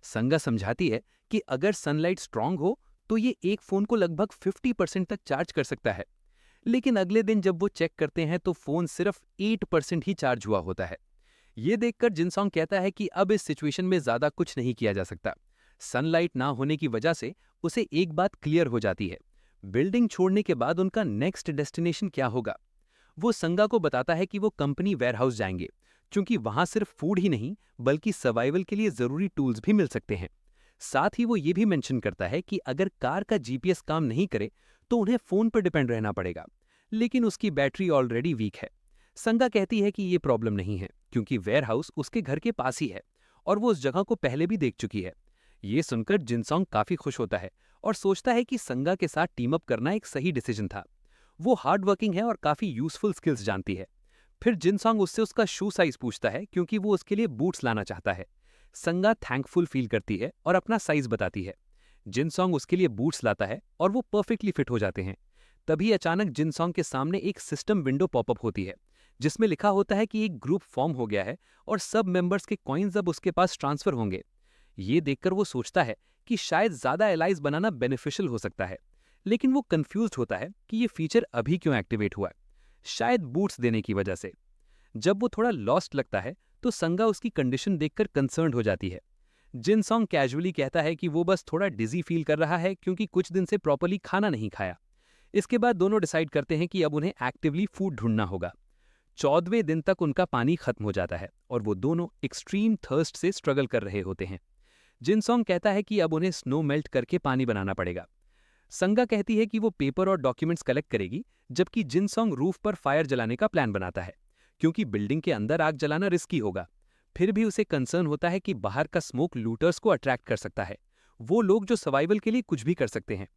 संगा समझाती है कि अगर सनलाइट स्ट्रांग हो तो ये एक फोन को लगभग 50% तक चार्ज कर सकता है। लेकिन अगले दिन जब वो चेक करते हैं तो फोन सिर्फ 8% ही चार्ज हुआ होता है। ये देखकर जिनसोंग कहता है कि अब इस सिचुएशन में ज्यादा कुछ नहीं किया जा सकता। सनलाइट ना होने की वजह से उसे एक बात क्लियर हो जाती है, बिल्डिंग छोड़ने के बाद उनका नेक्स्ट डेस्टिनेशन क्या होगा। वो संगा को बताता है कि वो कंपनी वेयरहाउस जाएंगे, क्योंकि वहां सिर्फ फूड ही नहीं बल्कि सर्वाइवल के लिए जरूरी टूल्स भी मिल सकते हैं। साथ ही वो ये भी मेंशन करता है कि अगर कार का जीपीएस काम नहीं करे तो उन्हें फोन पर डिपेंड रहना पड़ेगा, लेकिन उसकी बैटरी ऑलरेडी वीक है। संगा कहती है कि ये प्रॉब्लम नहीं है, क्योंकि वेयरहाउस उसके घर के पास ही है और वो उस जगह को पहले भी देख चुकी है। ये सुनकर जिनसोंग काफी खुश होता है और सोचता है कि संगा के साथ टीम अप करना एक सही डिसीजन था। वो हार्ड वर्किंग है और काफी यूजफुल स्किल्स जानती है। फिर जिनसोंग उससे उसका शू साइज पूछता है, क्योंकि वो उसके लिए बूट्स लाना चाहता है। संगा थैंकफुल फील करती है और अपना साइज बताती है। जिनसोंग उसके लिए बूट्स लाता है और वो परफेक्टली फिट हो जाते हैं। तभी अचानक जिनसोंग के सामने एक सिस्टम विंडो पॉपअप होती है, जिसमें लिखा होता है कि एक ग्रुप फॉर्म हो गया है और सब मेंबर्स के कॉइन्स अब उसके पास ट्रांसफर होंगे। ये देखकर वो सोचता है कि शायद ज्यादा एलाइज बनाना बेनिफिशियल हो सकता है, लेकिन वो कंफ्यूज्ड होता है कि ये फीचर अभी क्यों एक्टिवेट हुआ है। शायद बूट्स देने की वजह से। जब वो थोड़ा लॉस्ट लगता है तो संगा उसकी कंडीशन देखकर कंसर्न्ड हो जाती है। जिनसोंग कैजुअली कहता है कि वो बस थोड़ा डिजी फील कर रहा है क्योंकि कुछ दिन से प्रॉपर्ली खाना नहीं खाया। इसके बाद दोनों डिसाइड करते हैं कि अब उन्हें एक्टिवली फूड ढूंढना होगा। 14वें दिन तक उनका पानी खत्म हो जाता है और वो दोनों एक्सट्रीम थर्स्ट से स्ट्रगल कर रहे होते हैं। जिनसोंग कहता है कि अब उन्हें स्नो मेल्ट करके पानी बनाना पड़ेगा। संगा कहती है कि वो पेपर और डॉक्यूमेंट्स कलेक्ट करेगी, जबकि जिनसोंग रूफ पर फायर जलाने का प्लान बनाता है, क्योंकि बिल्डिंग के अंदर आग जलाना रिस्की होगा। फिर भी उसे कंसर्न होता है कि बाहर का स्मोक लूटर्स को अट्रैक्ट कर सकता है, वो लोग जो सर्वाइवल के लिए कुछ भी कर सकते हैं।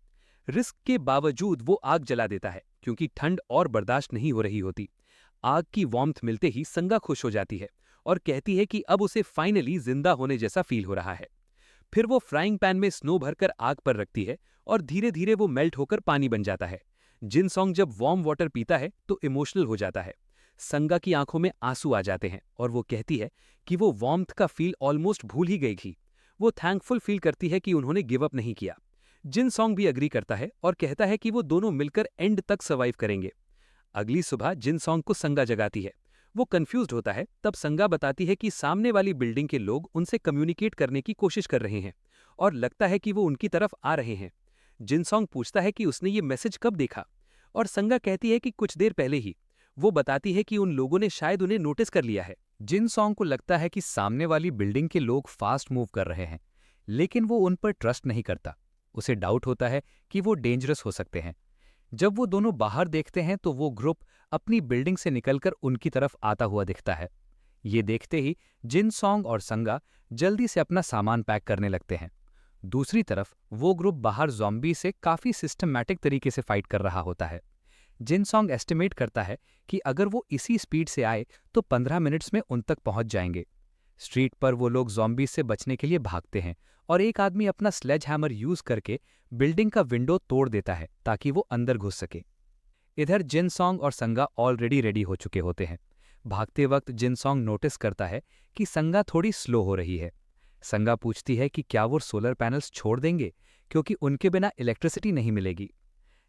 रिस्क के बावजूद वो आग जला देता है, क्योंकि ठंड और बर्दाश्त नहीं हो रही होती। आग की वार्मथ मिलते ही संगा खुश हो जाती है और कहती है कि अब उसे फाइनली जिंदा होने जैसा फील हो रहा है। फिर वो फ्राइंग पैन में स्नो भरकर आग पर रखती है और धीरे धीरे वो मेल्ट होकर पानी बन जाता है। जिनसोंग जब वार्म वाटर पीता है तो इमोशनल हो जाता है। संगा की आंखों में आंसू आ जाते हैं और वो कहती है कि वो वार्मथ का फील ऑलमोस्ट भूल ही गई थी। वो थैंकफुल फील करती है कि उन्होंने गिव अप नहीं किया। जिनसोंग भी अग्री करता है और कहता है कि वो दोनों मिलकर एंड तक सर्वाइव करेंगे। अगली सुबह जिनसोंग को संगा जगाती है। वो कंफ्यूज्ड होता है, तब संगा बताती है कि सामने वाली बिल्डिंग के लोग उनसे कम्युनिकेट करने की कोशिश कर रहे हैं और लगता है कि वो उनकी तरफ आ रहे हैं। जिनसोंग पूछता है कि उसने ये मैसेज कब देखा और संगा कहती है कि कुछ देर पहले ही। वो बताती है कि उन लोगों ने शायद उन्हें नोटिस कर लिया है। जिनसोंग को लगता है कि सामने वाली बिल्डिंग के लोग फास्ट मूव कर रहे हैं, लेकिन वो उन पर ट्रस्ट नहीं करता। उसे डाउट होता है कि वो डेंजरस हो सकते हैं। जब वो दोनों बाहर देखते हैं तो वो ग्रुप अपनी बिल्डिंग से निकलकर उनकी तरफ आता हुआ दिखता है। ये देखते ही जिनसोंग और संगा जल्दी से अपना सामान पैक करने लगते हैं। दूसरी तरफ वो ग्रुप बाहर ज़ॉम्बी से काफी सिस्टमैटिक तरीके से फाइट कर रहा होता है। जिनसोंग एस्टिमेट करता है कि अगर वो इसी स्पीड से आए तो 15 मिनट्स में उन तक पहुंच जाएंगे। स्ट्रीट पर वो लोग ज़ॉम्बी से बचने के लिए भागते हैं और एक आदमी अपना स्लेज हैमर यूज करके बिल्डिंग का विंडो तोड़ देता है ताकि वो अंदर घुस सके। इधर जिनसोंग और संगा ऑलरेडी रेडी हो चुके होते हैं। भागते वक्त जिनसोंग नोटिस करता है कि संगा थोड़ी स्लो हो रही है। संगा पूछती है कि क्या वो सोलर पैनल्स छोड़ देंगे क्योंकि उनके बिना इलेक्ट्रिसिटी नहीं मिलेगी।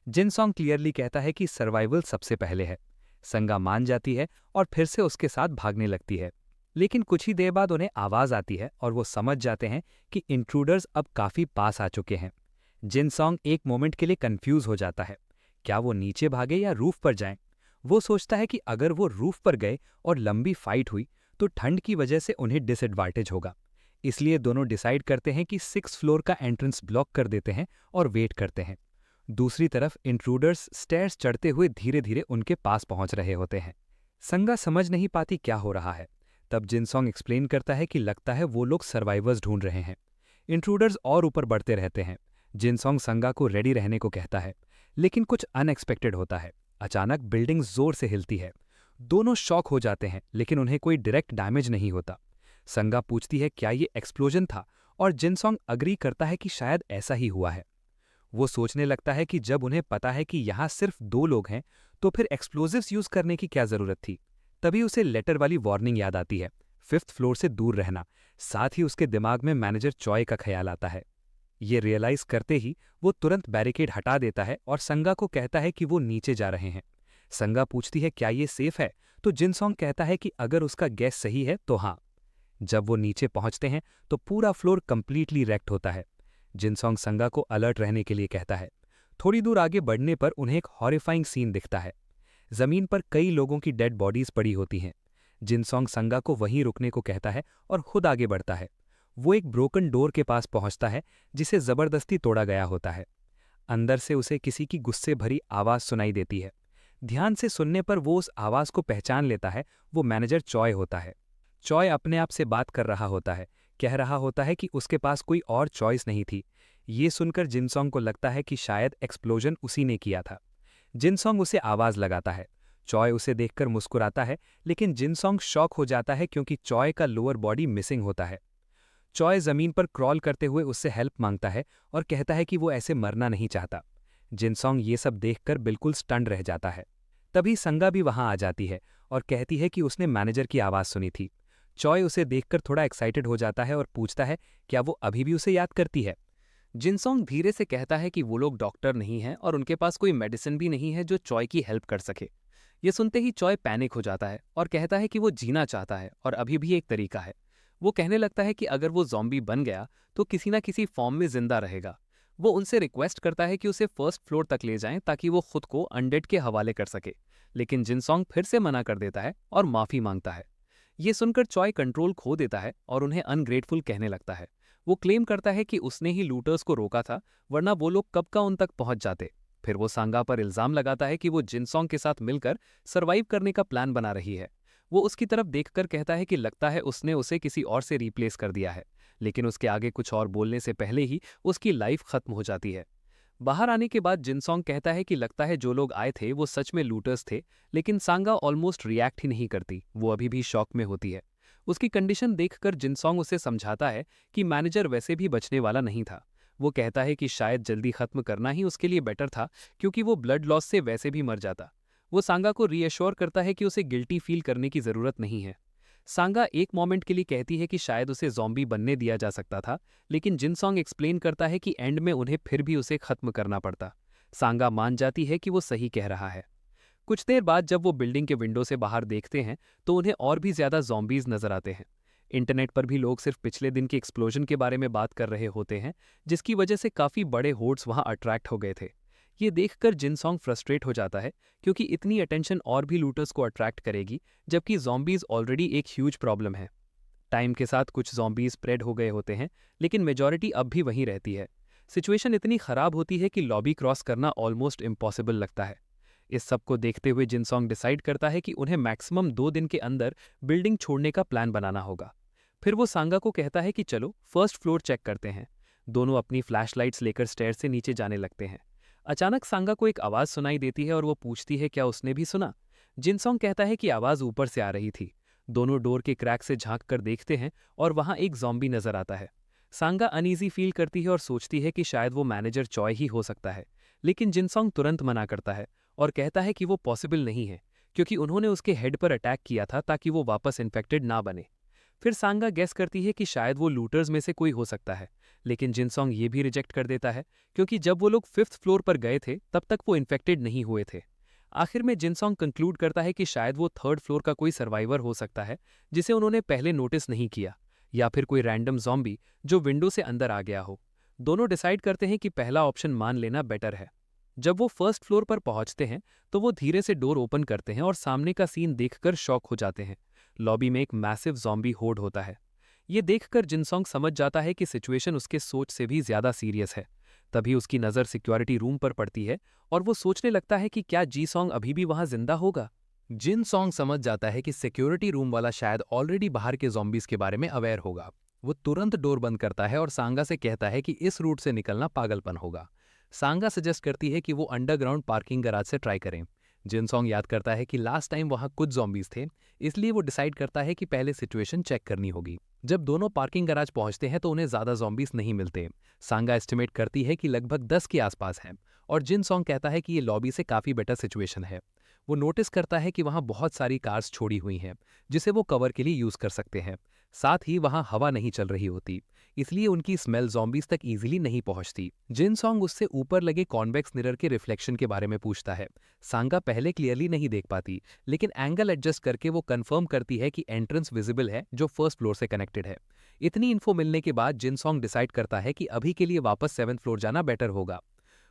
जिनसोंग क्लियरली कहता है कि सर्वाइवल सबसे पहले है। संगा मान जाती है और फिर से उसके साथ भागने लगती है। लेकिन कुछ ही देर बाद उन्हें आवाज आती है और वो समझ जाते हैं कि इंट्रूडर्स अब काफी पास आ चुके हैं। जिनसोंग एक मोमेंट के लिए कंफ्यूज हो जाता है, क्या वो नीचे भागे या रूफ पर जाएं? वो सोचता है कि अगर वो रूफ पर गए और लंबी फाइट हुई तो ठंड की वजह से उन्हें डिसएडवांटेज होगा। इसलिए दोनों डिसाइड करते हैं कि 6th फ्लोर का एंट्रेंस ब्लॉक कर देते हैं और वेट करते हैं। दूसरी तरफ इंट्रूडर्स स्टेयर्स चढ़ते हुए धीरे धीरे उनके पास पहुंच रहे होते हैं। संगा समझ नहीं पाती क्या हो रहा है। तब जिनसोंग एक्सप्लेन करता है कि लगता है वो लोग सर्वाइवर्स ढूंढ रहे हैं। इंट्रूडर्स और ऊपर बढ़ते रहते हैं। जिनसोंग संगा को रेडी रहने को कहता है, लेकिन कुछ अनएक्सपेक्टेड होता है। अचानक बिल्डिंग जोर से हिलती है। दोनों शॉक हो जाते हैं, लेकिन उन्हें कोई डायरेक्ट डैमेज नहीं होता। संगा पूछती है क्या ये एक्सप्लोजन था और जिनसोंग अग्री करता है कि शायद ऐसा ही हुआ है। वो सोचने लगता है कि जब उन्हें पता है कि यहाँ सिर्फ 2 लोग हैं तो फिर एक्सप्लोजिव्स यूज करने की क्या जरूरत थी। तभी उसे लेटर वाली वार्निंग याद आती है, 5th फ्लोर से दूर रहना। साथ ही उसके दिमाग में मैनेजर चॉय का ख्याल आता है। ये रियलाइज करते ही वो तुरंत बैरिकेड हटा देता है और संगा को कहता है कि वो नीचे जा रहे हैं। संगा पूछती है क्या ये सेफ है, तो जिनसोंग कहता है कि अगर उसका गैस सही है तो हाँ। जब वो नीचे पहुंचते हैं तो पूरा फ्लोर कंप्लीटली रेक्ट होता है। जिनसोंग संगा को अलर्ट रहने के लिए कहता है। थोड़ी दूर आगे बढ़ने पर उन्हें एक हॉरिफाइंग सीन दिखता है। जमीन पर कई लोगों की डेड बॉडीज पड़ी होती हैं। जिनसोंग संगा को वहीं रुकने को कहता है और खुद आगे बढ़ता है। वो एक ब्रोकन डोर के पास पहुंचता है जिसे जबरदस्ती तोड़ा गया होता है। अंदर से उसे किसी की गुस्से भरी आवाज सुनाई देती है। ध्यान से सुनने पर वो उस आवाज को पहचान लेता है। वो मैनेजर चॉय होता है। चॉय अपने आप से बात कर रहा होता है, कह रहा होता है कि उसके पास कोई और चॉइस नहीं थी। ये सुनकर जिनसोंग को लगता है कि शायद एक्सप्लोजन उसी ने किया था। जिनसोंग उसे आवाज लगाता है। चॉय उसे देखकर मुस्कुराता है, लेकिन जिनसोंग शॉक हो जाता है क्योंकि चॉय का लोअर बॉडी मिसिंग होता है। चॉय जमीन पर क्रॉल करते हुए उससे हेल्प मांगता है और कहता है कि वो ऐसे मरना नहीं चाहता। जिनसोंग ये सब देखकर बिल्कुल स्टन्ड रह जाता है। तभी संगा भी वहां आ जाती है और कहती है कि उसने मैनेजर की आवाज सुनी थी। चॉय उसे देखकर थोड़ा एक्साइटेड हो जाता है और पूछता है क्या वो अभी भी उसे याद करती है। जिनसोंग धीरे से कहता है कि वो लोग डॉक्टर नहीं हैं और उनके पास कोई मेडिसिन भी नहीं है जो चॉय की हेल्प कर सके। ये सुनते ही चॉय पैनिक हो जाता है और कहता है कि वो जीना चाहता है और अभी भी एक तरीका है। वो कहने लगता है कि अगर वो ज़ॉम्बी बन गया तो किसी ना किसी फॉर्म में जिंदा रहेगा। वो उनसे रिक्वेस्ट करता है कि उसे 1st फ्लोर तक ले जाएं ताकि वो खुद को अनडेड के हवाले कर सके, लेकिन जिनसोंग फिर से मना कर देता है और माफी मांगता है। ये सुनकर चॉय कंट्रोल खो देता है और उन्हें अनग्रेटफुल कहने लगता है। वो क्लेम करता है कि उसने ही लूटर्स को रोका था, वरना वो लोग कब का उन तक पहुंच जाते। फिर वो सांगा पर इल्जाम लगाता है कि वो जिनसोंग के साथ मिलकर सर्वाइव करने का प्लान बना रही है। वो उसकी तरफ देखकर कहता है कि लगता है उसने उसे किसी और से रिप्लेस कर दिया है, लेकिन उसके आगे कुछ और बोलने से पहले ही उसकी लाइफ खत्म हो जाती है। बाहर आने के बाद जिनसोंग कहता है कि लगता है जो लोग आए थे वो सच में लूटर्स थे, लेकिन सांगा ऑलमोस्ट रिएक्ट ही नहीं करती। वो अभी भी शॉक में होती है। उसकी कंडीशन देखकर जिनसोंग उसे समझाता है कि मैनेजर वैसे भी बचने वाला नहीं था। वो कहता है कि शायद जल्दी खत्म करना ही उसके लिए बेटर था, क्योंकि वो ब्लड लॉस से वैसे भी मर जाता। वो सांगा को रीअश्योर करता है कि उसे गिल्टी फील करने की जरूरत नहीं है। सांगा एक मोमेंट के लिए कहती है कि शायद उसे ज़ॉम्बी बनने दिया जा सकता था, लेकिन जिनसोंग एक्सप्लेन करता है कि एंड में उन्हें फिर भी उसे खत्म करना पड़ता। सांगा मान जाती है कि वो सही कह रहा है। कुछ देर बाद जब वो बिल्डिंग के विंडो से बाहर देखते हैं तो उन्हें और भी ज्यादा ज़ॉम्बीज नजर आते हैं। इंटरनेट पर भी लोग सिर्फ पिछले दिन के एक्सप्लोजन के बारे में बात कर रहे होते हैं, जिसकी वजह से काफी बड़े होर्ड्स वहां अट्रैक्ट हो गए थे। ये देखकर जिनसोंग फ्रस्ट्रेट हो जाता है, क्योंकि इतनी अटेंशन और भी लूटर्स को अट्रैक्ट करेगी, जबकि ज़ॉम्बीज ऑलरेडी एक ह्यूज प्रॉब्लम है। टाइम के साथ कुछ ज़ॉम्बीज स्प्रेड हो गए होते हैं, लेकिन मेजॉरिटी अब भी वहीं रहती है। सिचुएशन इतनी खराब होती है कि लॉबी क्रॉस करना ऑलमोस्ट इम्पॉसिबल लगता है। इस सब को देखते हुए जिनसोंग डिसाइड करता है कि उन्हें मैक्सिमम 2 दिन के अंदर बिल्डिंग छोड़ने का प्लान बनाना होगा। फिर वो सांगा को कहता है कि चलो फर्स्ट फ्लोर चेक करते हैं। दोनों अपनी फ्लैशलाइट्स लेकर स्टेयर से नीचे जाने लगते हैं। अचानक सांगा को एक आवाज़ सुनाई देती है और वो पूछती है क्या उसने भी सुना। जिनसोंग कहता है कि आवाज़ ऊपर से आ रही थी। दोनों डोर के क्रैक से झांक कर देखते हैं और वहां एक ज़ॉम्बी नजर आता है। सांगा अनईजी फील करती है और सोचती है कि शायद वो मैनेजर चॉय ही हो सकता है, लेकिन जिनसोंग तुरंत मना करता है और कहता है कि वो पॉसिबल नहीं है, क्योंकि उन्होंने उसके हेड पर अटैक किया था ताकि वो वापस इन्फेक्टेड ना बने। फिर सांगा गेस करती है कि शायद वो लूटर्स में से कोई हो सकता है, लेकिन जिनसोंग ये भी रिजेक्ट कर देता है, क्योंकि जब वो लोग 5th फ्लोर पर गए थे तब तक वो इन्फेक्टेड नहीं हुए थे। आखिर में जिनसोंग कंक्लूड करता है कि शायद वो 3rd फ्लोर का कोई सर्वाइवर हो सकता है, जिसे उन्होंने पहले नोटिस नहीं किया, या फिर कोई रैंडम ज़ॉम्बी जो विंडो से अंदर आ गया हो। दोनों डिसाइड करते हैं कि पहला ऑप्शन मान लेना बेटर है। जब वो फर्स्ट फ्लोर पर पहुंचते हैं तो वो धीरे से डोर ओपन करते हैं और सामने का सीन देखकर शॉक हो जाते हैं। लॉबी में एक मैसिव ज़ॉम्बी होर्ड होता है। ये देखकर जिनसोंग समझ जाता है कि सिचुएशन उसके सोच से भी ज्यादा सीरियस है। तभी उसकी नज़र सिक्योरिटी रूम पर पड़ती है और वो सोचने लगता है कि क्या जी-सॉन्ग अभी भी वहां जिंदा होगा। जिनसोंग समझ जाता है कि सिक्योरिटी रूम वाला शायद ऑलरेडी बाहर के ज़ॉम्बीज के बारे में अवेयर होगा। वो तुरंत डोर बंद करता है और सांगा से कहता है कि इस रूट से निकलना पागलपन होगा। सांगा सजेस्ट करती है कि वो अंडरग्राउंड पार्किंग गैराज से ट्राई करें। जिनसोंग याद करता है कि लास्ट टाइम वहां कुछ ज़ॉम्बीज थे, इसलिए वो डिसाइड करता है कि पहले सिचुएशन चेक करनी होगी। जब दोनों पार्किंग गैराज पहुंचते हैं तो उन्हें ज्यादा ज़ॉम्बीज नहीं मिलते। सांगा एस्टिमेट करती है कि लगभग 10 के आसपास हैं, और जिनसोंग कहता है कि ये लॉबी से काफी बेटर सिचुएशन है। वो नोटिस करता है कि वहां बहुत सारी कार्स छोड़ी हुई हैं, जिसे वो कवर के लिए यूज कर सकते हैं। साथ ही वहां हवा नहीं चल रही होती, इसलिए उनकी स्मेल ज़ॉम्बीज तक इजीली नहीं पहुंचती। जिनसोंग उससे ऊपर लगे कॉन्वेक्स मिरर के रिफ्लेक्शन के बारे में पूछता है। सांगा पहले क्लियरली नहीं देख पाती, लेकिन एंगल एडजस्ट करके वो कंफर्म करती है कि एंट्रेंस विजिबल है जो फर्स्ट फ्लोर से कनेक्टेड है। इतनी इन्फो मिलने के बाद जिनसोंग डिसाइड करता है कि अभी के लिए वापस 7th फ्लोर जाना बेटर होगा।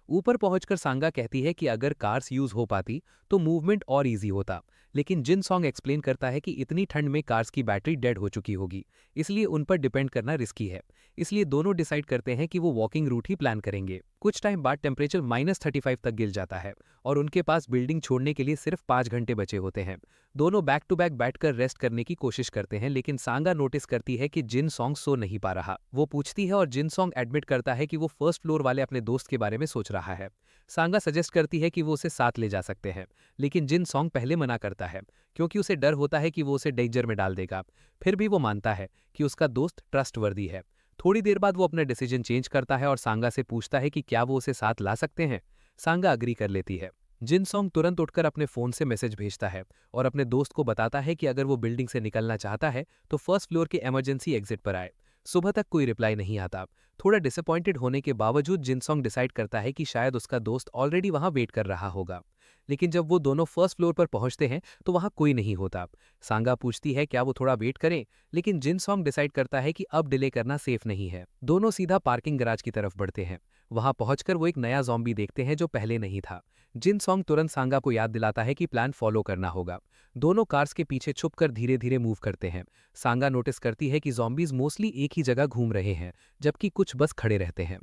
ऊपर पहुंचकर सांगा कहती है कि अगर कार्स यूज हो पाती तो मूवमेंट और इजी होता, लेकिन जिनसोंग एक्सप्लेन करता है कि इतनी ठंड में कार्स की बैटरी डेड हो चुकी होगी, इसलिए उन पर डिपेंड करना रिस्की है। इसलिए दोनों डिसाइड करते हैं कि वो वॉकिंग रूट ही प्लान करेंगे। कुछ टाइम बाद टेम्परेचर -35 तक गिर जाता है और उनके पास बिल्डिंग छोड़ने के लिए सिर्फ 5 घंटे बचे होते हैं। दोनों बैक टू बैक बैठकर रेस्ट करने की कोशिश करते हैं, लेकिन सांगा नोटिस करती है कि जिनसोंग सो नहीं पा रहा। वो पूछती है और जिनसोंग एडमिट करता है कि वो फर्स्ट फ्लोर वाले अपने दोस्त के बारे में सोच रहा है। सांगा सजेस्ट करती है कि वो उसे साथ ले जा सकते हैं, लेकिन जिनसोंग पहले मना करता है, क्योंकि उसे डर होता है कि वो उसे डेंजर में डाल देगा। फिर भी वो मानता है कि उसका दोस्त ट्रस्टवर्दी है। थोड़ी देर बाद वो अपना डिसीजन चेंज करता है और सांगा से पूछता है कि क्या वो उसे साथ ला सकते हैं। सांगा अग्री कर लेती है। जिनसोंग तुरंत उठकर अपने फोन से मैसेज भेजता है और अपने दोस्त को बताता है कि अगर वो बिल्डिंग से निकलना चाहता है तो फर्स्ट फ्लोर के इमरजेंसी एग्जिट पर आए। सुबह तक कोई रिप्लाई नहीं आता। थोड़ा डिसअपॉइंटेड होने के बावजूद जिनसोंग डिसाइड करता है कि शायद उसका दोस्त ऑलरेडी वहां वेट कर रहा होगा। लेकिन जब वो दोनों फर्स्ट फ्लोर पर पहुंचते हैं तो वहां कोई नहीं होता। सांगा पूछती है क्या वो थोड़ा वेट करें, लेकिन जिनसोंग डिसाइड करता है कि अब डिले करना सेफ नहीं है। दोनों सीधा पार्किंग गैराज की तरफ बढ़ते हैं। वहां पहुंचकर वो एक नया ज़ॉम्बी देखते हैं जो पहले नहीं था। जिनसोंग तुरंत सांगा को याद दिलाता है कि प्लान फॉलो करना होगा। दोनों कार्स के पीछे छुपकर धीरे धीरे मूव करते हैं। सांगा नोटिस करती है कि ज़ॉम्बीज मोस्टली एक ही जगह घूम रहे हैं, जबकि कुछ बस खड़े रहते हैं।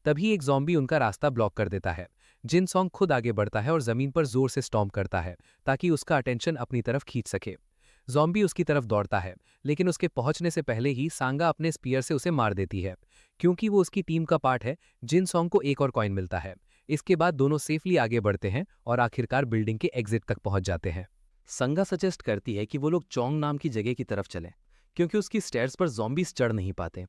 तभी एक ज़ॉम्बी उनका रास्ता ब्लॉक कर देता है। जिनसोंग खुद आगे बढ़ता है और जमीन पर जोर से स्टॉम्प करता है ताकि उसका अटेंशन अपनी तरफ खींच सके। ज़ॉम्बी उसकी तरफ दौड़ता है, लेकिन उसके पहुंचने से पहले ही सांगा अपने स्पीयर से उसे मार देती है। क्योंकि वो उसकी टीम का पार्ट है, जिनसोंग को एक और कॉइन मिलता है। इसके बाद दोनों सेफली आगे बढ़ते हैं और आखिरकार बिल्डिंग के एग्जिट तक पहुंच जाते हैं। संगा सजेस्ट करती है कि वो लोग चोंग नाम की जगह की तरफ चलें, क्योंकि उसकी स्टेयर्स पर ज़ॉम्बीज चढ़ नहीं पाते।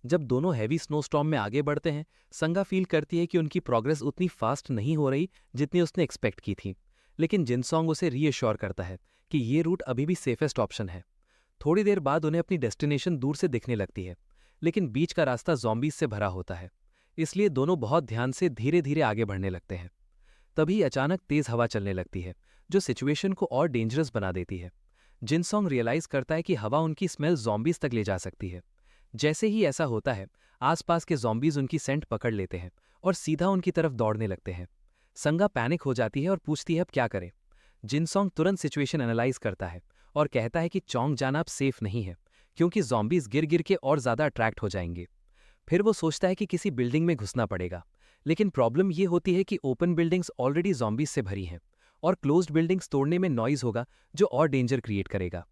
जब दोनों हैवी स्नोस्टॉर्म में आगे बढ़ते हैं, संगा फील करती है कि उनकी प्रोग्रेस उतनी फास्ट नहीं हो रही जितनी उसने एक्सपेक्ट की थी, लेकिन जिनसोंग उसे रीअश्योर करता है कि ये रूट अभी भी सेफेस्ट ऑप्शन है। थोड़ी देर बाद उन्हें अपनी डेस्टिनेशन दूर से दिखने लगती है, लेकिन बीच का रास्ता ज़ॉम्बीज से भरा होता है, इसलिए दोनों बहुत ध्यान से धीरे धीरे आगे बढ़ने लगते हैं। तभी अचानक तेज हवा चलने लगती है, जो सिचुएशन को और डेंजरस बना देती है। जिनसोंग रियलाइज करता है कि हवा उनकी स्मेल ज़ॉम्बीज तक ले जा सकती है। जैसे ही ऐसा होता है, आसपास के ज़ॉम्बीज उनकी सेंट पकड़ लेते हैं और सीधा उनकी तरफ दौड़ने लगते हैं। संगा पैनिक हो जाती है और पूछती है अब क्या करें। जिनसोंग तुरंत सिचुएशन एनालाइज करता है और कहता है कि चोंग जाना अब सेफ नहीं है, क्योंकि ज़ॉम्बीज गिर गिर के और ज़्यादा अट्रैक्ट हो जाएंगे। फिर वो सोचता है कि किसी बिल्डिंग में घुसना पड़ेगा, लेकिन प्रॉब्लम ये होती है कि ओपन बिल्डिंग्स ऑलरेडी ज़ॉम्बीज से भरी हैं और क्लोज्ड बिल्डिंग्स तोड़ने में नॉइज होगा जो और डेंजर क्रिएट करेगा।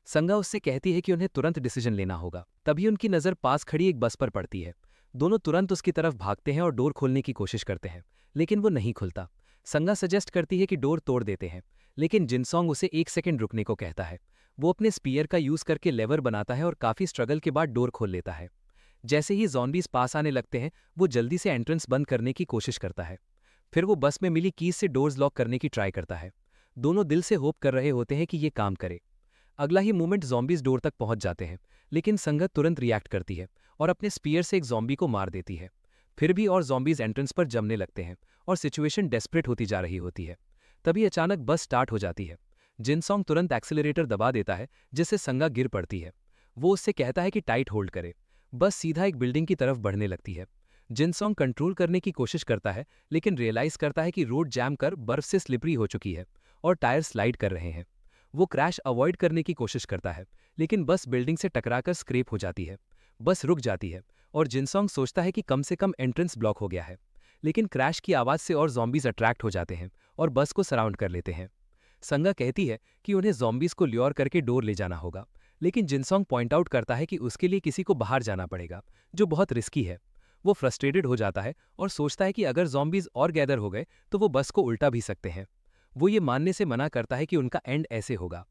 संगा उससे कहती है कि उन्हें तुरंत डिसीजन लेना होगा। तभी उनकी नज़र पास खड़ी एक बस पर पड़ती है। दोनों तुरंत उसकी तरफ भागते हैं और डोर खोलने की कोशिश करते हैं, लेकिन वो नहीं खुलता। संगा सजेस्ट करती है कि डोर तोड़ देते हैं, लेकिन जिनसोंग उसे 1 सेकंड रुकने को कहता है। वो अपने स्पीयर का यूज करके लेवर बनाता है और काफी स्ट्रगल के बाद डोर खोल लेता है। जैसे ही ज़ॉम्बीज पास आने लगते हैं, वो जल्दी से एंट्रेंस बंद करने की कोशिश करता है। फिर वो बस में मिली कीज से डोर्स लॉक करने की ट्राई करता है। दोनों दिल से होप कर रहे होते हैं कि ये काम करे। अगला ही मोमेंट ज़ॉम्बीज डोर तक पहुंच जाते हैं, लेकिन संगत तुरंत रिएक्ट करती है और अपने स्पीयर से एक ज़ॉम्बी को मार देती है। फिर भी और ज़ॉम्बीज एंट्रेंस पर जमने लगते हैं और सिचुएशन डेस्परेट होती जा रही होती है। तभी अचानक बस स्टार्ट हो जाती है। जिनसोंग तुरंत एक्सीलरेटर दबा देता है, जिससे संगा गिर पड़ती है। वो उससे कहता है कि टाइट होल्ड करे। बस सीधा एक बिल्डिंग की तरफ बढ़ने लगती है। जिनसोंग कंट्रोल करने की कोशिश करता है, लेकिन रियलाइज करता है कि रोड जैम कर बर्फ से स्लिपरी हो चुकी है और टायर स्लाइड कर रहे हैं। वो क्रैश अवॉइड करने की कोशिश करता है, लेकिन बस बिल्डिंग से टकराकर स्क्रैप हो जाती है। बस रुक जाती है और जिनसोंग सोचता है कि कम से कम एंट्रेंस ब्लॉक हो गया है, लेकिन क्रैश की आवाज़ से और ज़ॉम्बीज अट्रैक्ट हो जाते हैं और बस को सराउंड कर लेते हैं। संगा कहती है कि उन्हें ज़ॉम्बीज को ल्योर करके डोर ले जाना होगा, लेकिन जिनसोंग पॉइंट आउट करता है कि उसके लिए किसी को बाहर जाना पड़ेगा, जो बहुत रिस्की है। वो फ्रस्ट्रेटेड हो जाता है और सोचता है कि अगर ज़ॉम्बीज और गैदर हो गए तो वो बस को उल्टा भी सकते हैं। वो ये मानने से मना करता है कि उनका एंड ऐसे होगा।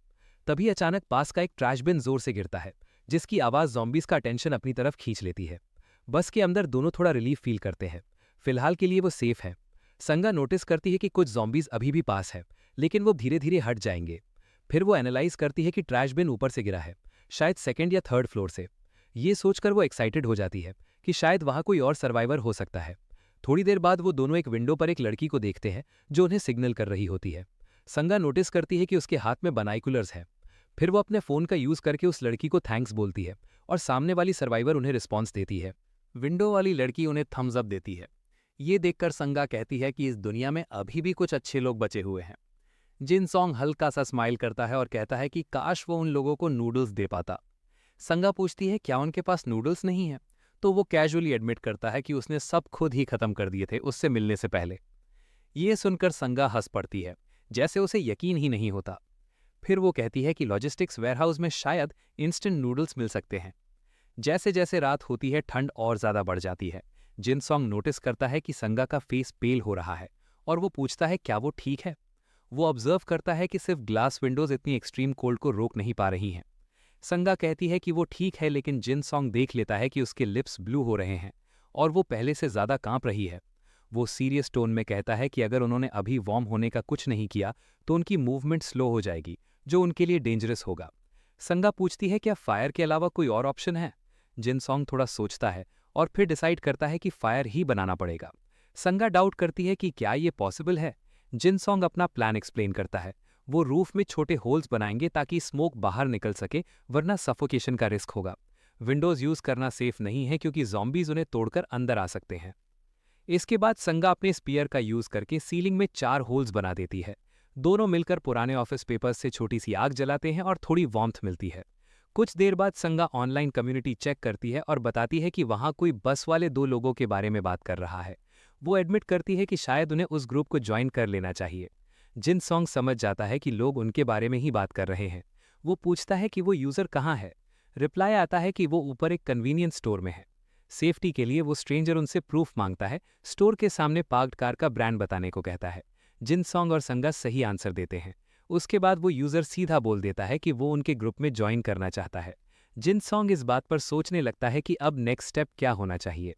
तभी अचानक पास का एक ट्रैश बिन जोर से गिरता है, जिसकी आवाज़ ज़ॉम्बीज का अटेंशन अपनी तरफ खींच लेती है। बस के अंदर दोनों थोड़ा रिलीफ फील करते हैं। फिलहाल के लिए वो सेफ हैं। संगा नोटिस करती है कि कुछ ज़ॉम्बीज अभी भी पास है, लेकिन वो धीरे धीरे हट जाएंगे। फिर वो एनालाइज करती है कि ट्रैश बिन ऊपर से गिरा है, शायद 2nd या 3rd फ्लोर से। ये सोचकर वो एक्साइटेड हो जाती है कि शायद वहाँ कोई और सर्वाइवर हो सकता है। थोड़ी देर बाद वो दोनों एक विंडो पर एक लड़की को देखते हैं जो उन्हें सिग्नल कर रही होती है। संगा नोटिस करती है कि उसके हाथ में बाइनोकुलर्स हैं। फिर वो अपने फ़ोन का यूज़ करके उस लड़की को थैंक्स बोलती है और सामने वाली सर्वाइवर उन्हें रिस्पॉन्स देती है। विंडो वाली लड़की उन्हें थम्स अप देती है। ये देखकर संगा कहती है कि इस दुनिया में अभी भी कुछ अच्छे लोग बचे हुए हैं। जिनसोंग हल्का सा स्माइल करता है और कहता है कि काश वो उन लोगों को नूडल्स दे पाता। संगा पूछती है क्या उनके पास नूडल्स नहीं है, तो वो कैजुअली एडमिट करता है कि उसने सब खुद ही खत्म कर दिए थे उससे मिलने से पहले। ये सुनकर संगा हंस पड़ती है, जैसे उसे यकीन ही नहीं होता। फिर वो कहती है कि लॉजिस्टिक्स वेयरहाउस में शायद इंस्टेंट नूडल्स मिल सकते हैं। जैसे जैसे रात होती है, ठंड और ज़्यादा बढ़ जाती है। जिनसोंग नोटिस करता है कि संगा का फेस पेल हो रहा है और वो पूछता है क्या वो ठीक है। वो ऑब्जर्व करता है कि सिर्फ ग्लास विंडोज इतनी एक्सट्रीम कोल्ड को रोक नहीं पा रही हैं। संगा कहती है कि वो ठीक है, लेकिन जिनसोंग देख लेता है कि उसके लिप्स ब्लू हो रहे हैं और वो पहले से ज़्यादा कांप रही है। वो सीरियस टोन में कहता है कि अगर उन्होंने अभी वार्म होने का कुछ नहीं किया तो उनकी मूवमेंट स्लो हो जाएगी, जो उनके लिए डेंजरस होगा। संगा पूछती है क्या फायर के अलावा कोई और ऑप्शन है। जिनसोंग थोड़ा सोचता है और फिर डिसाइड करता है कि फायर ही बनाना पड़ेगा। संगा डाउट करती है कि क्या ये पॉसिबल है। जिनसोंग अपना प्लान एक्सप्लेन करता है। वो रूफ में छोटे होल्स बनाएंगे ताकि स्मोक बाहर निकल सके, वरना सफोकेशन का रिस्क होगा। विंडोज यूज करना सेफ नहीं है क्योंकि ज़ॉम्बीज उन्हें तोड़कर अंदर आ सकते हैं। इसके बाद संगा अपने स्पीयर का यूज करके सीलिंग में 4 होल्स बना देती है। दोनों मिलकर पुराने ऑफिस पेपर्स से छोटी सी आग जलाते हैं और थोड़ी वार्मथ मिलती है। कुछ देर बाद संगा ऑनलाइन कम्युनिटी चेक करती है और बताती है कि वहाँ कोई बस वाले 2 लोगों के बारे में बात कर रहा है। वो एडमिट करती है कि शायद उन्हें उस ग्रुप को ज्वाइन कर लेना चाहिए। जिनसोंग समझ जाता है कि लोग उनके बारे में ही बात कर रहे हैं। वो पूछता है कि वो यूज़र कहाँ है। रिप्लाई आता है कि वो ऊपर एक कन्वीनियंस स्टोर में है। सेफ्टी के लिए वो स्ट्रेंजर उनसे प्रूफ मांगता है। स्टोर के सामने पार्क्ड कार का ब्रांड बताने को कहता है। जिनसोंग और संगा सही आंसर देते हैं। उसके बाद वो यूज़र सीधा बोल देता है कि वो उनके ग्रुप में ज्वाइन करना चाहता है। जिनसोंग इस बात पर सोचने लगता है कि अब नेक्स्ट स्टेप क्या होना चाहिए।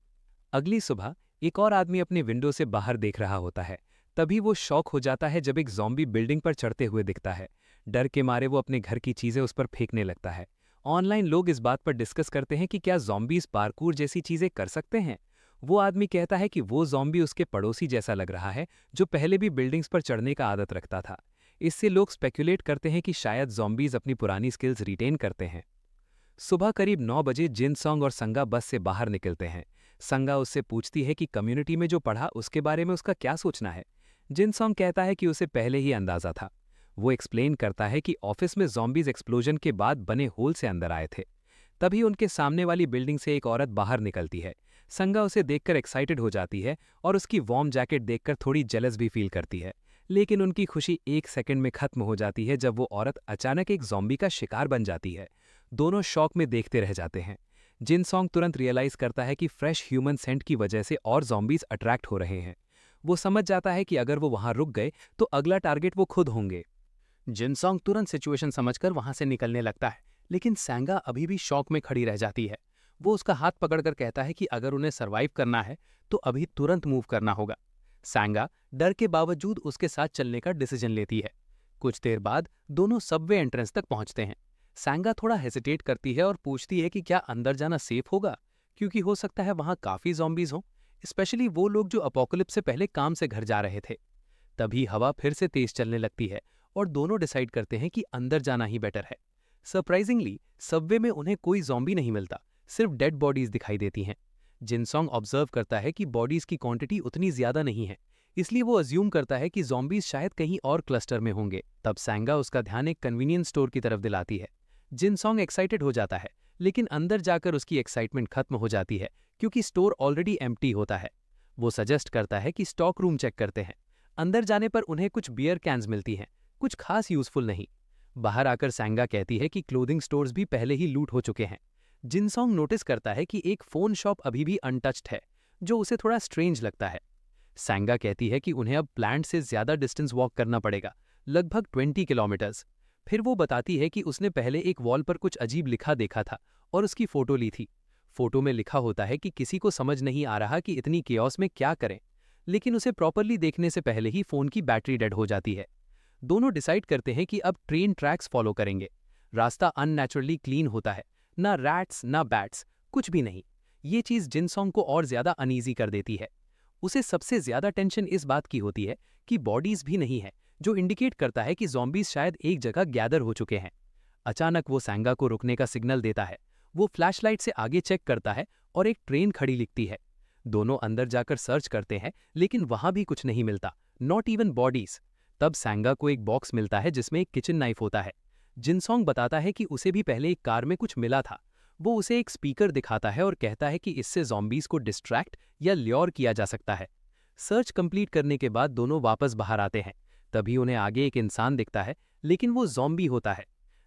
अगली सुबह एक और आदमी अपनी विंडो से बाहर देख रहा होता है। तभी वो शॉक हो जाता है जब एक ज़ॉम्बी बिल्डिंग पर चढ़ते हुए दिखता है। डर के मारे वो अपने घर की चीज़ें उस पर फेंकने लगता है। ऑनलाइन लोग इस बात पर डिस्कस करते हैं कि क्या ज़ॉम्बीज़ पार्कूर जैसी चीज़ें कर सकते हैं। वो आदमी कहता है कि वो ज़ॉम्बी उसके पड़ोसी जैसा लग रहा है, जो पहले भी बिल्डिंग्स पर चढ़ने का आदत रखता था। इससे लोग स्पेकुलेट करते हैं कि शायद ज़ॉम्बीज़ अपनी पुरानी स्किल्स रिटेन करते हैं। सुबह करीब 9 बजे जिनसोंग और संगा बस से बाहर निकलते हैं। संगा उससे पूछती है कि कम्युनिटी में जो पढ़ा उसके बारे में उसका क्या सोचना है। जिनसोंग कहता है कि उसे पहले ही अंदाजा था। वो एक्सप्लेन करता है कि ऑफिस में ज़ॉम्बीज़ एक्सप्लोजन के बाद बने होल से अंदर आए थे। तभी उनके सामने वाली बिल्डिंग से एक औरत बाहर निकलती है। संगा उसे देखकर एक्साइटेड हो जाती है और उसकी वार्म जैकेट देखकर थोड़ी जेलस भी फील करती है। लेकिन उनकी खुशी एक सेकंड में खत्म हो जाती है जब वो औरत अचानक एक ज़ॉम्बी का शिकार बन जाती है। दोनों शॉक में देखते रह जाते हैं। जिनसोंग तुरंत रियलाइज करता है कि फ्रेश ह्यूमन सेंट की वजह से और ज़ॉम्बीज़ अट्रैक्ट हो रहे हैं। वो समझ जाता है कि अगर वो वहां रुक गए तो अगला टारगेट वो खुद होंगे। जिनसोंग तुरंत सिचुएशन समझकर वहां से निकलने लगता है, लेकिन सैंगा अभी भी शॉक में खड़ी रह जाती है। वो उसका हाथ पकड़कर कहता है कि अगर उन्हें सरवाइव करना है तो अभी तुरंत मूव करना होगा। सैंगा डर के बावजूद उसके साथ चलने का डिसीजन लेती है। कुछ देर बाद दोनों सबवे एंट्रेंस तक पहुंचते हैं। सैंगा थोड़ा हेसिटेट करती है और पूछती है कि क्या अंदर जाना सेफ होगा, क्योंकि हो सकता है वहां काफी ज़ॉम्बीज़ हों, स्पेशली वो लोग जो अपोकलिप्स से पहले काम से घर जा रहे थे। तभी हवा फिर से तेज चलने लगती है और दोनों डिसाइड करते हैं कि अंदर जाना ही बेटर है। सरप्राइजिंगली सबवे में उन्हें कोई ज़ॉम्बी नहीं मिलता, सिर्फ डेड बॉडीज दिखाई देती हैं। जिनसोंग ऑब्जर्व करता है कि बॉडीज की क्वांटिटी उतनी ज्यादा नहीं है, इसलिए वो अज्यूम करता है कि ज़ॉम्बीज शायद कहीं और क्लस्टर में होंगे। तब सैंगा उसका ध्यान एक कन्वीनियंस स्टोर की तरफ दिलाती है। जिनसोंग एक्साइटेड हो जाता है, लेकिन अंदर जाकर उसकी एक्साइटमेंट खत्म हो जाती है क्योंकि स्टोर ऑलरेडी एम्प्टी होता है। वो सजेस्ट करता है कि स्टॉक रूम चेक करते हैं। अंदर जाने पर उन्हें कुछ बियर कैंस मिलती हैं, कुछ खास यूजफुल नहीं। बाहर आकर सैंगा कहती है कि क्लोथिंग स्टोर्स भी पहले ही लूट हो चुके हैं। जिनसोंग नोटिस करता है कि एक फोन शॉप अभी भी अनटच्ड है, जो उसे थोड़ा स्ट्रेंज लगता है। सैंगा कहती है कि उन्हें अब प्लांट से ज्यादा डिस्टेंस वॉक करना पड़ेगा, लगभग 20 किलोमीटर्स। फिर वो बताती है कि उसने पहले एक वॉल पर कुछ अजीब लिखा देखा था और उसकी फोटो ली थी। फोटो में लिखा होता है कि किसी को समझ नहीं आ रहा कि इतनी केओस में क्या करें, लेकिन उसे प्रॉपरली देखने से पहले ही फोन की बैटरी डेड हो जाती है। दोनों डिसाइड करते हैं कि अब ट्रेन ट्रैक्स फॉलो करेंगे। रास्ता अननेचुरली क्लीन होता है, ना रैट्स ना बैट्स, कुछ भी नहीं। ये चीज जिनसोंग को और ज्यादा अनईजी कर देती है। उसे सबसे ज्यादा टेंशन इस बात की होती है कि बॉडीज भी नहीं है, जो इंडिकेट करता है कि ज़ॉम्बीज शायद एक जगह गैदर हो चुके हैं। अचानक वो सैंगा को रुकने का सिग्नल देता है। वो फ्लैशलाइट से आगे चेक करता है और एक ट्रेन खड़ी लिखती है। दोनों अंदर जाकर सर्च करते हैं, लेकिन वहां भी कुछ नहीं मिलता, नॉट इवन बॉडीज। तब सैंगा को एक बॉक्स मिलता है जिसमें एक किचन नाइफ होता है। जिनसोंग बताता है कि उसे भी पहले एक कार में कुछ मिला था। वो उसे एक स्पीकर दिखाता है और कहता है कि इससे ज़ॉम्बीज को डिस्ट्रैक्ट या ल्योर किया जा सकता है। सर्च कंप्लीट करने के बाद दोनों वापस बाहर आते हैं। तभी उन्हें आगे एक इंसान दिखता है, लेकिन वो ज़ॉम्बी होता है।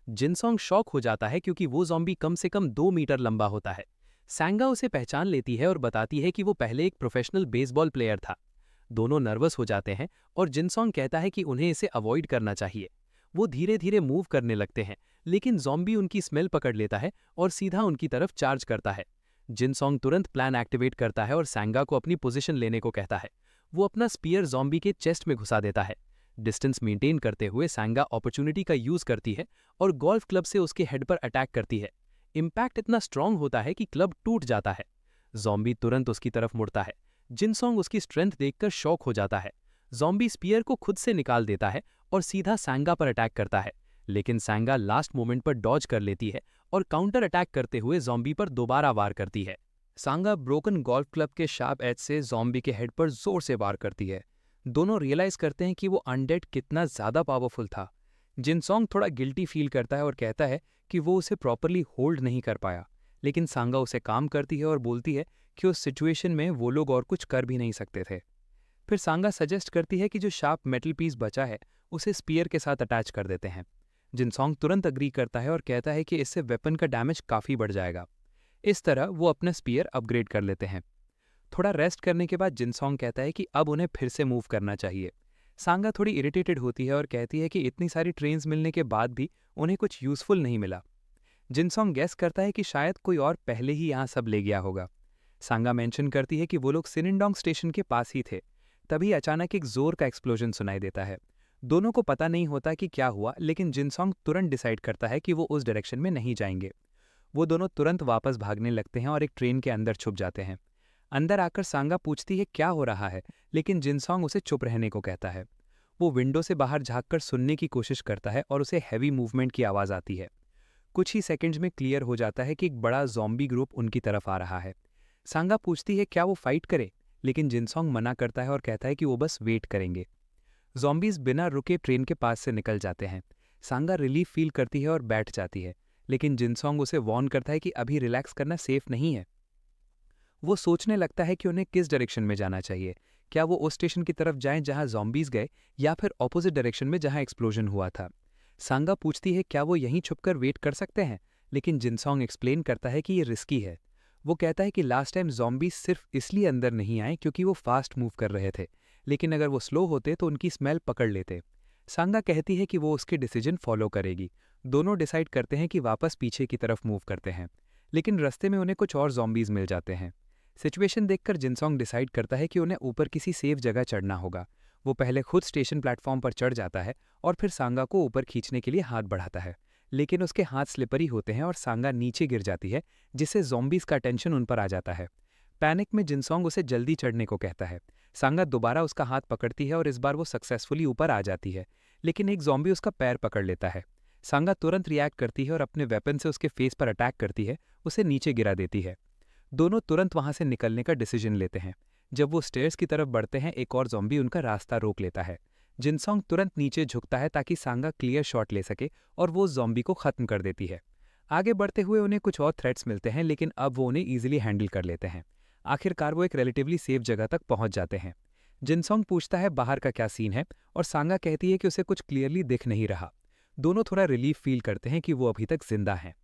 जिनसोंग शॉक हो जाता है क्योंकि वो ज़ॉम्बी कम से कम 2 मीटर लंबा होता है। सैंगा उसे पहचान लेती है और बताती है कि वो पहले एक प्रोफेशनल बेसबॉल प्लेयर था। दोनों नर्वस हो जाते हैं और जिनसोंग कहता है कि उन्हें इसे अवॉइड करना चाहिए। वो धीरे धीरे मूव करने लगते हैं, लेकिन ज़ॉम्बी उनकी स्मेल पकड़ लेता है और सीधा उनकी तरफ चार्ज करता है। जिनसोंग तुरंत प्लान एक्टिवेट करता है और सैंगा को अपनी पोजीशन लेने को कहता है। वो अपना स्पीयर ज़ॉम्बी के चेस्ट में घुसा देता है। डिस्टेंस मेंटेन करते हुए सैंगा अपॉर्चुनिटी का यूज करती है और गोल्फ क्लब से उसके हेड पर अटैक करती है। इम्पैक्ट इतना स्ट्रांग होता है कि क्लब टूट जाता है। ज़ॉम्बी तुरंत उसकी तरफ मुड़ता है। जिनसोंग उसकी स्ट्रेंथ देखकर शॉक हो जाता है। ज़ॉम्बी स्पीयर को खुद से निकाल देता है और सीधा सैंगा पर अटैक करता है, लेकिन सैंगा लास्ट मोमेंट पर डॉज कर लेती है और काउंटर अटैक करते हुए ज़ॉम्बी पर दोबारा वार करती है। सांगा ब्रोकन गोल्फ क्लब के शार्प एज से ज़ॉम्बी के हेड पर जोर से वार करती है। दोनों रियलाइज करते हैं कि वो अनडेड कितना ज्यादा पावरफुल था। जिनसोंग थोड़ा गिल्टी फील करता है और कहता है कि वो उसे प्रॉपरली होल्ड नहीं कर पाया, लेकिन सांगा उसे काम करती है और बोलती है कि उस सिचुएशन में वो लोग और कुछ कर भी नहीं सकते थे। फिर सांगा सजेस्ट करती है कि जो शार्प मेटल पीस बचा है उसे स्पीयर के साथ अटैच कर देते हैं। जिनसोंग तुरंत अग्री करता है और कहता है कि इससे वेपन का डैमेज काफ़ी बढ़ जाएगा। इस तरह वो अपना स्पीयर अपग्रेड कर लेते हैं। थोड़ा रेस्ट करने के बाद जिनसोंग कहता है कि अब उन्हें फिर से मूव करना चाहिए। सांगा थोड़ी इरिटेटेड होती है और कहती है कि इतनी सारी ट्रेन्स मिलने के बाद भी उन्हें कुछ यूज़फुल नहीं मिला। जिनसोंग गैस करता है कि शायद कोई और पहले ही यहाँ सब ले गया होगा। सांगा मेंशन करती है कि वो लोग सिनिंडोंग स्टेशन के पास ही थे। तभी अचानक एक जोर का एक्सप्लोजन सुनाई देता है। दोनों को पता नहीं होता कि क्या हुआ, लेकिन जिनसोंग तुरंत डिसाइड करता है कि वो उस डायरेक्शन में नहीं जाएंगे। वो दोनों तुरंत वापस भागने लगते हैं और एक ट्रेन के अंदर छुप जाते हैं। अंदर आकर सांगा पूछती है क्या हो रहा है, लेकिन जिनसोंग उसे चुप रहने को कहता है। वो विंडो से बाहर झांककर सुनने की कोशिश करता है और उसे हैवी मूवमेंट की आवाज़ आती है। कुछ ही सेकंड्स में क्लियर हो जाता है कि एक बड़ा ज़ॉम्बी ग्रुप उनकी तरफ आ रहा है। सांगा पूछती है क्या वो फाइट करे, लेकिन जिनसोंग मना करता है और कहता है कि वो बस वेट करेंगे। ज़ॉम्बीज़ बिना रुके ट्रेन के पास से निकल जाते हैं। सांगा रिलीफ फील करती है और बैठ जाती है, लेकिन जिनसोंग उसे वार्न करता है कि अभी रिलैक्स करना सेफ नहीं है। वो सोचने लगता है कि उन्हें किस डायरेक्शन में जाना चाहिए। क्या वो उस स्टेशन की तरफ जाएं जहां ज़ॉम्बीज़ गए, या फिर ऑपोजिट डायरेक्शन में जहां एक्सप्लोजन हुआ था। सांगा पूछती है क्या वो यहीं छुपकर वेट कर सकते हैं, लेकिन जिनसोंग एक्सप्लेन करता है कि ये रिस्की है। वो कहता है कि लास्ट टाइम ज़ॉम्बीज़ सिर्फ इसलिए अंदर नहीं आए क्योंकि वो फास्ट मूव कर रहे थे, लेकिन अगर वो स्लो होते तो उनकी स्मेल पकड़ लेते। सांगा कहती है कि वो उसके डिसीजन फॉलो करेगी। दोनों डिसाइड करते हैं कि वापस पीछे की तरफ मूव करते हैं, लेकिन रास्ते में उन्हें कुछ और ज़ॉम्बीज़ मिल जाते हैं। सिचुएशन देखकर जिनसोंग डिसाइड करता है कि उन्हें ऊपर किसी सेफ जगह चढ़ना होगा। वो पहले खुद स्टेशन प्लेटफॉर्म पर चढ़ जाता है और फिर सांगा को ऊपर खींचने के लिए हाथ बढ़ाता है, लेकिन उसके हाथ स्लिपरी होते हैं और सांगा नीचे गिर जाती है, जिससे ज़ॉम्बीज़ का टेंशन उन पर आ जाता है। पैनिक में जिनसोंग उसे जल्दी चढ़ने को कहता है। सांगा दोबारा उसका हाथ पकड़ती है और इस बार वो सक्सेसफुली ऊपर आ जाती है, लेकिन एक ज़ॉम्बी उसका पैर पकड़ लेता है। सांगा तुरंत रिएक्ट करती है और अपने वेपन से उसके फेस पर अटैक करती है, उसे नीचे गिरा देती है। दोनों तुरंत वहां से निकलने का डिसीजन लेते हैं। जब वो स्टेयर्स की तरफ बढ़ते हैं, एक और ज़ॉम्बी उनका रास्ता रोक लेता है। जिनसोंग तुरंत नीचे झुकता है ताकि सांगा क्लियर शॉट ले सके और वो ज़ॉम्बी को खत्म कर देती है। आगे बढ़ते हुए उन्हें कुछ और थ्रेट्स मिलते हैं, लेकिन अब वो उन्हें ईजिली हैंडल कर लेते हैं। आखिरकार वो एक रिलेटिवली सेफ जगह तक पहुंच जाते हैं। जिनसोंग पूछता है बाहर का क्या सीन है, और सांगा कहती है कि उसे कुछ क्लियरली दिख नहीं रहा। दोनों थोड़ा रिलीफ फील करते हैं कि वो अभी तक जिंदा हैं।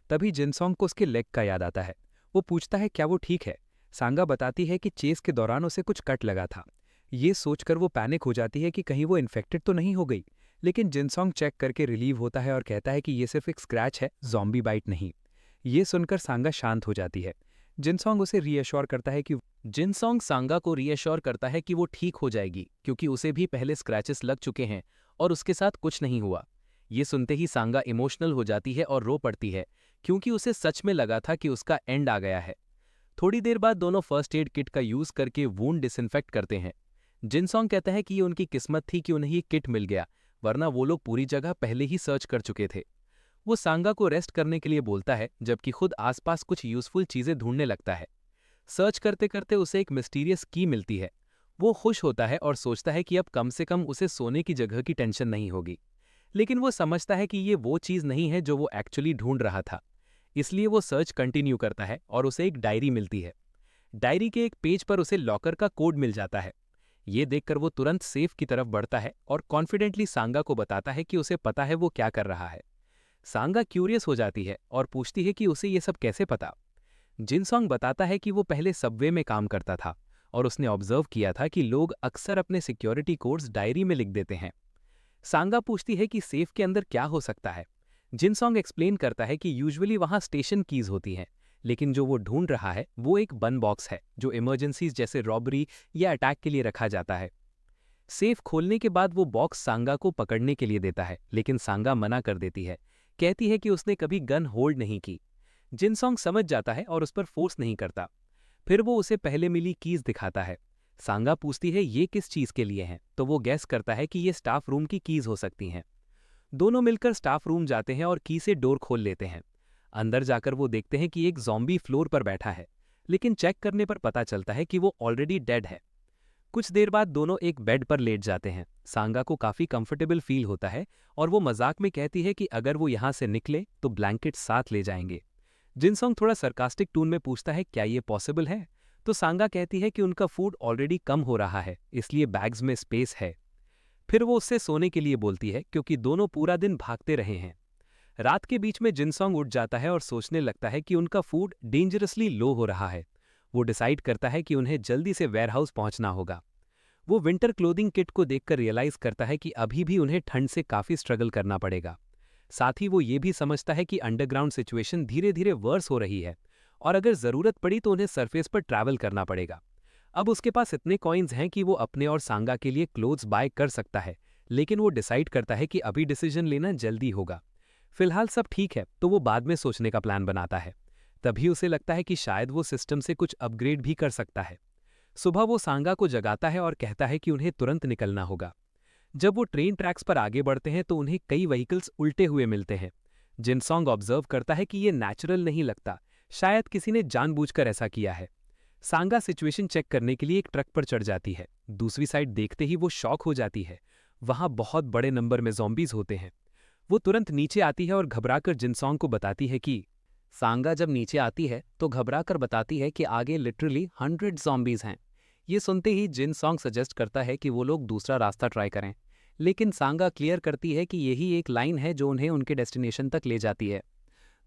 तभी जिनसोंग को उसके लेग का याद आता है। वो पूछता है क्या वो ठीक है। सांगा बताती है कि चेस के दौरान उसे कुछ कट लगा था। ये सोचकर वो पैनिक हो जाती है कि कहीं वो इन्फेक्टेड तो नहीं हो गई, लेकिन जिनसोंग चेक करके रिलीव होता है और कहता है कि ये सिर्फ एक स्क्रैच है, ज़ॉम्बी बाइट नहीं। ये सुनकर सांगा शांत हो जाती है। जिनसोंग उसे रीअश्योर करता है कि जिनसोंग सांगा को रीअश्योर करता है कि वो ठीक हो जाएगी, क्योंकि उसे भी पहले स्क्रैचेस लग चुके हैं और उसके साथ कुछ नहीं हुआ। ये सुनते ही सांगा इमोशनल हो जाती है और रो पड़ती है, क्योंकि उसे सच में लगा था कि उसका एंड आ गया है। थोड़ी देर बाद दोनों फर्स्ट एड किट का यूज करके वूंड डिसइंफेक्ट करते हैं। जिनसोंग कहता है कि ये उनकी किस्मत थी कि उन्हें ये किट मिल गया, वरना वो लोग पूरी जगह पहले ही सर्च कर चुके थे। वो सांगा को रेस्ट करने के लिए बोलता है, जबकि खुद आसपास कुछ यूजफुल चीजें ढूंढने लगता है। सर्च करते करते उसे एक मिस्टीरियस की मिलती है। वो खुश होता है और सोचता है कि अब कम से कम उसे सोने की जगह की टेंशन नहीं होगी। लेकिन वो समझता है कि ये वो चीज़ नहीं है जो वो एक्चुअली ढूंढ रहा था। इसलिए वो सर्च कंटिन्यू करता है और उसे एक डायरी मिलती है। डायरी के एक पेज पर उसे लॉकर का कोड मिल जाता है। ये देखकर वो तुरंत सेफ की तरफ बढ़ता है और कॉन्फिडेंटली सांगा को बताता है कि उसे पता है वो क्या कर रहा है। सांगा क्यूरियस हो जाती है और पूछती है कि उसे ये सब कैसे पता। जिनसोंग बताता है कि वो पहले सबवे में काम करता था और उसने ऑब्जर्व किया था कि लोग अक्सर अपने सिक्योरिटी कोड्स डायरी में लिख देते हैं। सांगा पूछती है कि सेफ के अंदर क्या हो सकता है। जिनसोंग एक्सप्लेन करता है कि यूजुअली वहां स्टेशन कीज होती हैं, लेकिन जो वो ढूंढ रहा है वो एक बंद बॉक्स है जो इमरजेंसीज जैसे रॉबरी या अटैक के लिए रखा जाता है। सेफ खोलने के बाद वो बॉक्स सांगा को पकड़ने के लिए देता है, लेकिन सांगा मना कर देती है, कहती है कि उसने कभी गन होल्ड नहीं की। जिनसोंग समझ जाता है और उस पर फोर्स नहीं करता। फिर वो उसे पहले मिली कीज दिखाता है। सांगा पूछती है ये किस चीज के लिए हैं, तो वो गैस करता है कि ये स्टाफ रूम की कीज हो सकती हैं। दोनों मिलकर स्टाफ रूम जाते हैं और की से डोर खोल लेते हैं। अंदर जाकर वो देखते हैं कि एक ज़ॉम्बी फ्लोर पर बैठा है, लेकिन चेक करने पर पता चलता है कि वो ऑलरेडी डेड है। कुछ देर बाद दोनों एक बेड पर लेट जाते हैं। सांगा को काफी कंफर्टेबल फील होता है और वो मजाक में कहती है कि अगर वो यहाँ से निकले तो ब्लैंकेट साथ ले जाएंगे। जिनसोंग थोड़ा सरकास्टिक टून में पूछता है क्या ये पॉसिबल है, तो सांगा कहती है कि उनका फूड ऑलरेडी कम हो रहा है, इसलिए बैग्स में स्पेस है। फिर वो उससे सोने के लिए बोलती है क्योंकि दोनों पूरा दिन भागते रहे हैं। रात के बीच में जिनसोंग उठ जाता है और सोचने लगता है कि उनका फूड डेंजरसली लो हो रहा है। वो डिसाइड करता है कि उन्हें जल्दी से वेयरहाउस पहुंचना होगा। वो विंटर क्लोथिंग किट को देखकर रियलाइज करता है कि अभी भी उन्हें ठंड से काफी स्ट्रगल करना पड़ेगा। साथ ही वो ये भी समझता है कि अंडरग्राउंड सिचुएशन धीरे धीरे वर्स हो रही है और अगर ज़रूरत पड़ी तो उन्हें सरफेस पर ट्रैवल करना पड़ेगा। अब उसके पास इतने कॉइन्स हैं कि वो अपने और सांगा के लिए क्लोथ्स बाय कर सकता है, लेकिन वो डिसाइड करता है कि अभी डिसीजन लेना जल्दी होगा। फिलहाल सब ठीक है तो वो बाद में सोचने का प्लान बनाता है। तभी उसे लगता है कि शायद वो सिस्टम से कुछ अपग्रेड भी कर सकता है। सुबह वो सांगा को जगाता है और कहता है कि उन्हें तुरंत निकलना होगा। जब वो ट्रेन ट्रैक्स पर आगे बढ़ते हैं तो उन्हें कई व्हीकल्स उल्टे हुए मिलते हैं। जिनसोंग ऑब्जर्व करता है कि ये नेचुरल नहीं लगता, शायद किसी ने जानबूझकर ऐसा किया है। सांगा सिचुएशन चेक करने के लिए एक ट्रक पर चढ़ जाती है। दूसरी साइड देखते ही वो शॉक हो जाती है, वहां बहुत बड़े नंबर में ज़ॉम्बीज होते हैं। वो तुरंत नीचे आती है और घबराकर जिनसोंग को बताती है कि सांगा जब नीचे आती है तो घबराकर बताती है कि आगे लिटरली 100 ज़ॉम्बीज़ हैं। ये सुनते ही जिनसोंग सजेस्ट करता है कि वो लोग दूसरा रास्ता ट्राई करें, लेकिन सांगा क्लियर करती है कि यही एक लाइन है जो उन्हें उनके डेस्टिनेशन तक ले जाती है।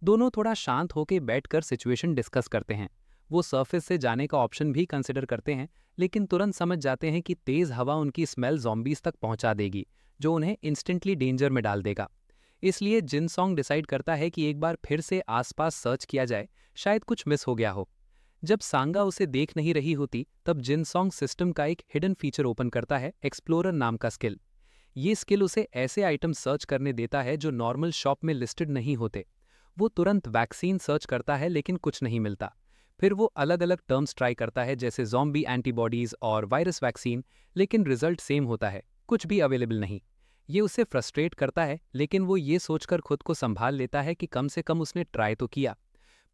दोनों थोड़ा शांत होकर बैठकर सिचुएशन डिस्कस करते हैं। वो सरफेस से जाने का ऑप्शन भी कंसिडर करते हैं, लेकिन तुरंत समझ जाते हैं कि तेज़ हवा उनकी स्मेल ज़ॉम्बीज़ तक पहुंचा देगी, जो उन्हें इंस्टेंटली डेंजर में डाल देगा। इसलिए जिनसोंग डिसाइड करता है कि एक बार फिर से आसपास सर्च किया जाए, शायद कुछ मिस हो गया हो। जब सांगा उसे देख नहीं रही होती तब जिनसोंग सिस्टम का एक हिडन फीचर ओपन करता है, एक्सप्लोरर नाम का स्किल। ये स्किल उसे ऐसे आइटम सर्च करने देता है जो नॉर्मल शॉप में लिस्टेड नहीं होते। वो तुरंत वैक्सीन सर्च करता है लेकिन कुछ नहीं मिलता। फिर वो अलग अलग टर्म्स ट्राई करता है जैसे ज़ॉम्बी एंटीबॉडीज़ और वायरस वैक्सीन, लेकिन रिजल्ट सेम होता है, कुछ भी अवेलेबल नहीं। ये उसे फ्रस्ट्रेट करता है, लेकिन वो ये सोचकर खुद को संभाल लेता है कि कम से कम उसने ट्राई तो किया।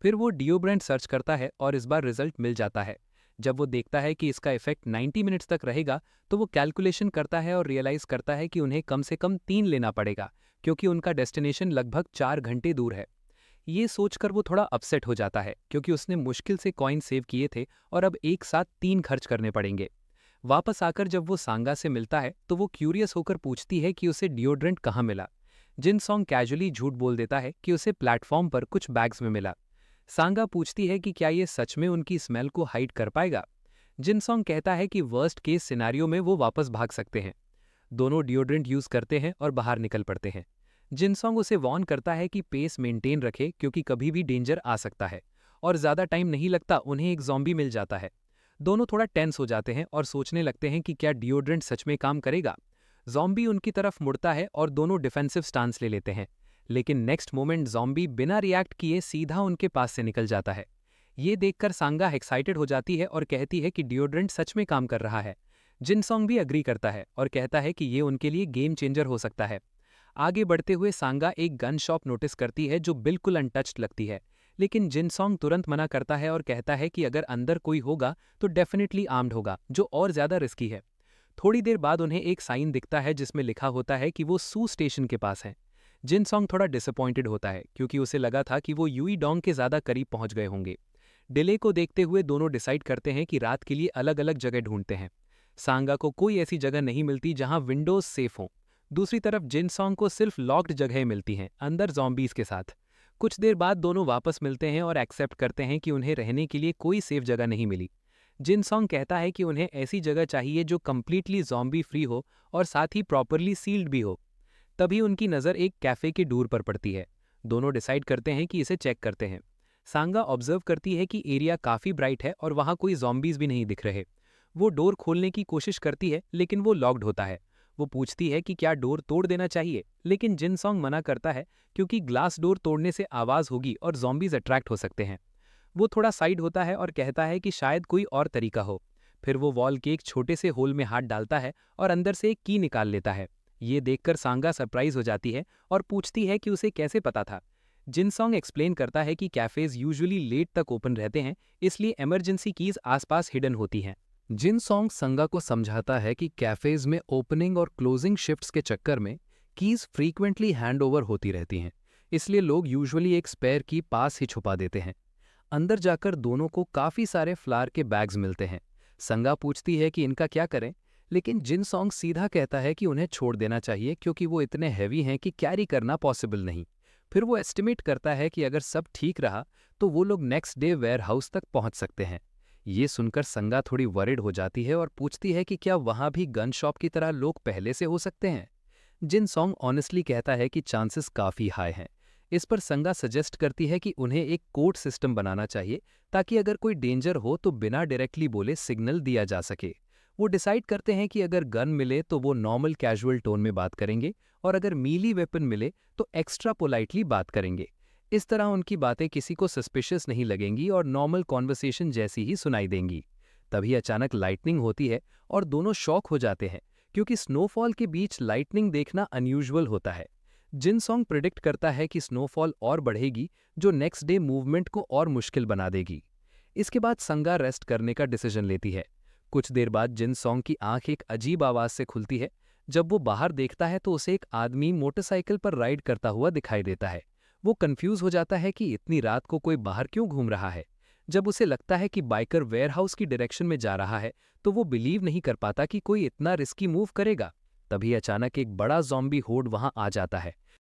फिर वो डिओड्रेंट सर्च करता है और इस बार रिजल्ट मिल जाता है। जब वो देखता है कि इसका इफेक्ट 90 मिनट्स तक रहेगा तो वो कैलकुलेशन करता है और रियलाइज़ करता है कि उन्हें कम से कम 3 लेना पड़ेगा, क्योंकि उनका डेस्टिनेशन लगभग 4 घंटे दूर है। ये सोचकर वो थोड़ा अपसेट हो जाता है, क्योंकि उसने मुश्किल से कॉइन सेव किए थे और अब एक साथ 3 खर्च करने पड़ेंगे। वापस आकर जब वो सांगा से मिलता है तो वो क्यूरियस होकर पूछती है कि उसे डिओड्रेंट कहाँ मिला। जिनसोंग कैजुअली झूठ बोल देता है कि उसे प्लेटफॉर्म पर कुछ बैग्स में मिला। सांगा पूछती है कि क्या ये सच में उनकी स्मेल को हाइड कर पाएगा। जिनसोंग कहता है कि वर्स्ट केस सिनेरियो में वो वापस भाग सकते हैं। दोनों डिओड्रेंट यूज करते हैं और बाहर निकल पड़ते हैं। जिनसोंग उसे वार्न करता है कि पेस मेंटेन रखे, क्योंकि कभी भी डेंजर आ सकता है, और ज़्यादा टाइम नहीं लगता उन्हें एक ज़ॉम्बी मिल जाता है। दोनों थोड़ा टेंस हो जाते हैं और सोचने लगते हैं कि क्या डिओड्रेंट सच में काम करेगा। ज़ॉम्बी उनकी तरफ मुड़ता है और दोनों डिफेंसिव स्टांस ले लेते हैं, लेकिन नेक्स्ट मोमेंट ज़ॉम्बी बिना रिएक्ट किए सीधा उनके पास से निकल जाता है। ये देखकर सांगा एक्साइटेड हो जाती है और कहती है कि डिओड्रेंट सच में काम कर रहा है। जिनसोंग भी अग्री करता है और कहता है कि ये उनके लिए गेम चेंजर हो सकता है। आगे बढ़ते हुए सांगा एक गन शॉप नोटिस करती है जो बिल्कुल अनटच्ड लगती है, लेकिन जिनसोंग तुरंत मना करता है और कहता है कि अगर अंदर कोई होगा तो डेफिनेटली आर्म्ड होगा, जो और ज़्यादा रिस्की है। थोड़ी देर बाद उन्हें एक साइन दिखता है जिसमें लिखा होता है कि वो सू स्टेशन के पास हैं। जिनसोंग थोड़ा डिसअपॉइंटेड होता है, क्योंकि उसे लगा था कि वो यूई डोंग के ज़्यादा करीब पहुंच गए होंगे। डिले को देखते हुए दोनों डिसाइड करते हैं कि रात के लिए अलग अलग जगह ढूंढते हैं। सांगा को कोई ऐसी जगह नहीं मिलती जहां विंडोज सेफ हों। दूसरी तरफ जिनसोंग को सिर्फ लॉक्ड जगहें मिलती हैं, अंदर ज़ॉम्बीज़ के साथ। कुछ देर बाद दोनों वापस मिलते हैं और एक्सेप्ट करते हैं कि उन्हें रहने के लिए कोई सेफ जगह नहीं मिली। जिनसोंग कहता है कि उन्हें ऐसी जगह चाहिए जो कम्प्लीटली ज़ॉम्बी फ्री हो और साथ ही प्रॉपरली सील्ड भी हो। तभी उनकी नज़र एक कैफ़े के डोर पर पड़ती है। दोनों डिसाइड करते हैं कि इसे चेक करते हैं। सांगा ऑब्जर्व करती है कि एरिया काफ़ी ब्राइट है और वहाँ कोई ज़ॉम्बीज़ भी नहीं दिख रहे। वो डोर खोलने की कोशिश करती है, लेकिन वो लॉक्ड होता है। वो पूछती है कि क्या डोर तोड़ देना चाहिए, लेकिन जिनसोंग मना करता है, क्योंकि ग्लास डोर तोड़ने से आवाज़ होगी और ज़ॉम्बीज़ अट्रैक्ट हो सकते हैं। वो थोड़ा साइड होता है और कहता है कि शायद कोई और तरीका हो। फिर वो वॉल के एक छोटे से होल में हाथ डालता है और अंदर से एक की निकाल लेता है। ये देखकर सांगा सरप्राइज हो जाती है और पूछती है कि उसे कैसे पता था। जिनसोंग एक्सप्लेन करता है कि कैफ़ेज यूजुअली लेट तक ओपन रहते हैं, इसलिए इमरजेंसी कीज़ आसपास हिडन होती हैं। जिनसोंग संगा को समझाता है कि कैफेज में ओपनिंग और क्लोजिंग शिफ्ट्स के चक्कर में कीज फ्रीक्वेंटली हैंडओवर होती रहती हैं, इसलिए लोग यूजुअली एक स्पेयर की पास ही छुपा देते हैं। अंदर जाकर दोनों को काफ़ी सारे फ्लावर के बैग्स मिलते हैं। संगा पूछती है कि इनका क्या करें, लेकिन जिनसोंग सीधा कहता है कि उन्हें छोड़ देना चाहिए, क्योंकि वो इतने हैवी हैं कि कैरी करना पॉसिबल नहीं। फिर वो एस्टिमेट करता है कि अगर सब ठीक रहा तो वो लोग नेक्स्ट डे वेयर हाउस तक पहुंच सकते हैं। ये सुनकर संगा थोड़ी वरिड हो जाती है और पूछती है कि क्या वहां भी गन शॉप की तरह लोग पहले से हो सकते हैं। जिन सॉन्ग ऑनेस्टली कहता है कि चांसेस काफ़ी हाई हैं। इस पर संगा सजेस्ट करती है कि उन्हें एक कोड सिस्टम बनाना चाहिए ताकि अगर कोई डेंजर हो तो बिना डायरेक्टली बोले सिग्नल दिया जा सके। वो डिसाइड करते हैं कि अगर गन मिले तो वो नॉर्मल कैजुअल टोन में बात करेंगे और अगर मीली वेपन मिले तो एक्स्ट्रा पोलाइटली बात करेंगे। इस तरह उनकी बातें किसी को सस्पिशियस नहीं लगेंगी और नॉर्मल कॉन्वर्सेशन जैसी ही सुनाई देंगी। तभी अचानक लाइटनिंग होती है और दोनों शॉक हो जाते हैं क्योंकि स्नोफॉल के बीच लाइटनिंग देखना अनयूजुअल होता है। जिन सॉन्ग प्रिडिक्ट करता है कि स्नोफॉल और बढ़ेगी जो नेक्स्ट डे मूवमेंट को और मुश्किल बना देगी। इसके बाद संगा रेस्ट करने का डिसीजन लेती है। कुछ देर बाद जिन सॉन्ग की आंख एक अजीब आवाज से खुलती है। जब वो बाहर देखता है तो उसे एक आदमी मोटरसाइकिल पर राइड करता हुआ दिखाई देता है। वो कंफ्यूज हो जाता है कि इतनी रात को कोई बाहर क्यों घूम रहा है। जब उसे लगता है कि बाइकर वेयरहाउस की डायरेक्शन में जा रहा है तो वो बिलीव नहीं कर पाता कि कोई इतना रिस्की मूव करेगा। तभी अचानक एक बड़ा ज़ॉम्बी होड वहां आ जाता है।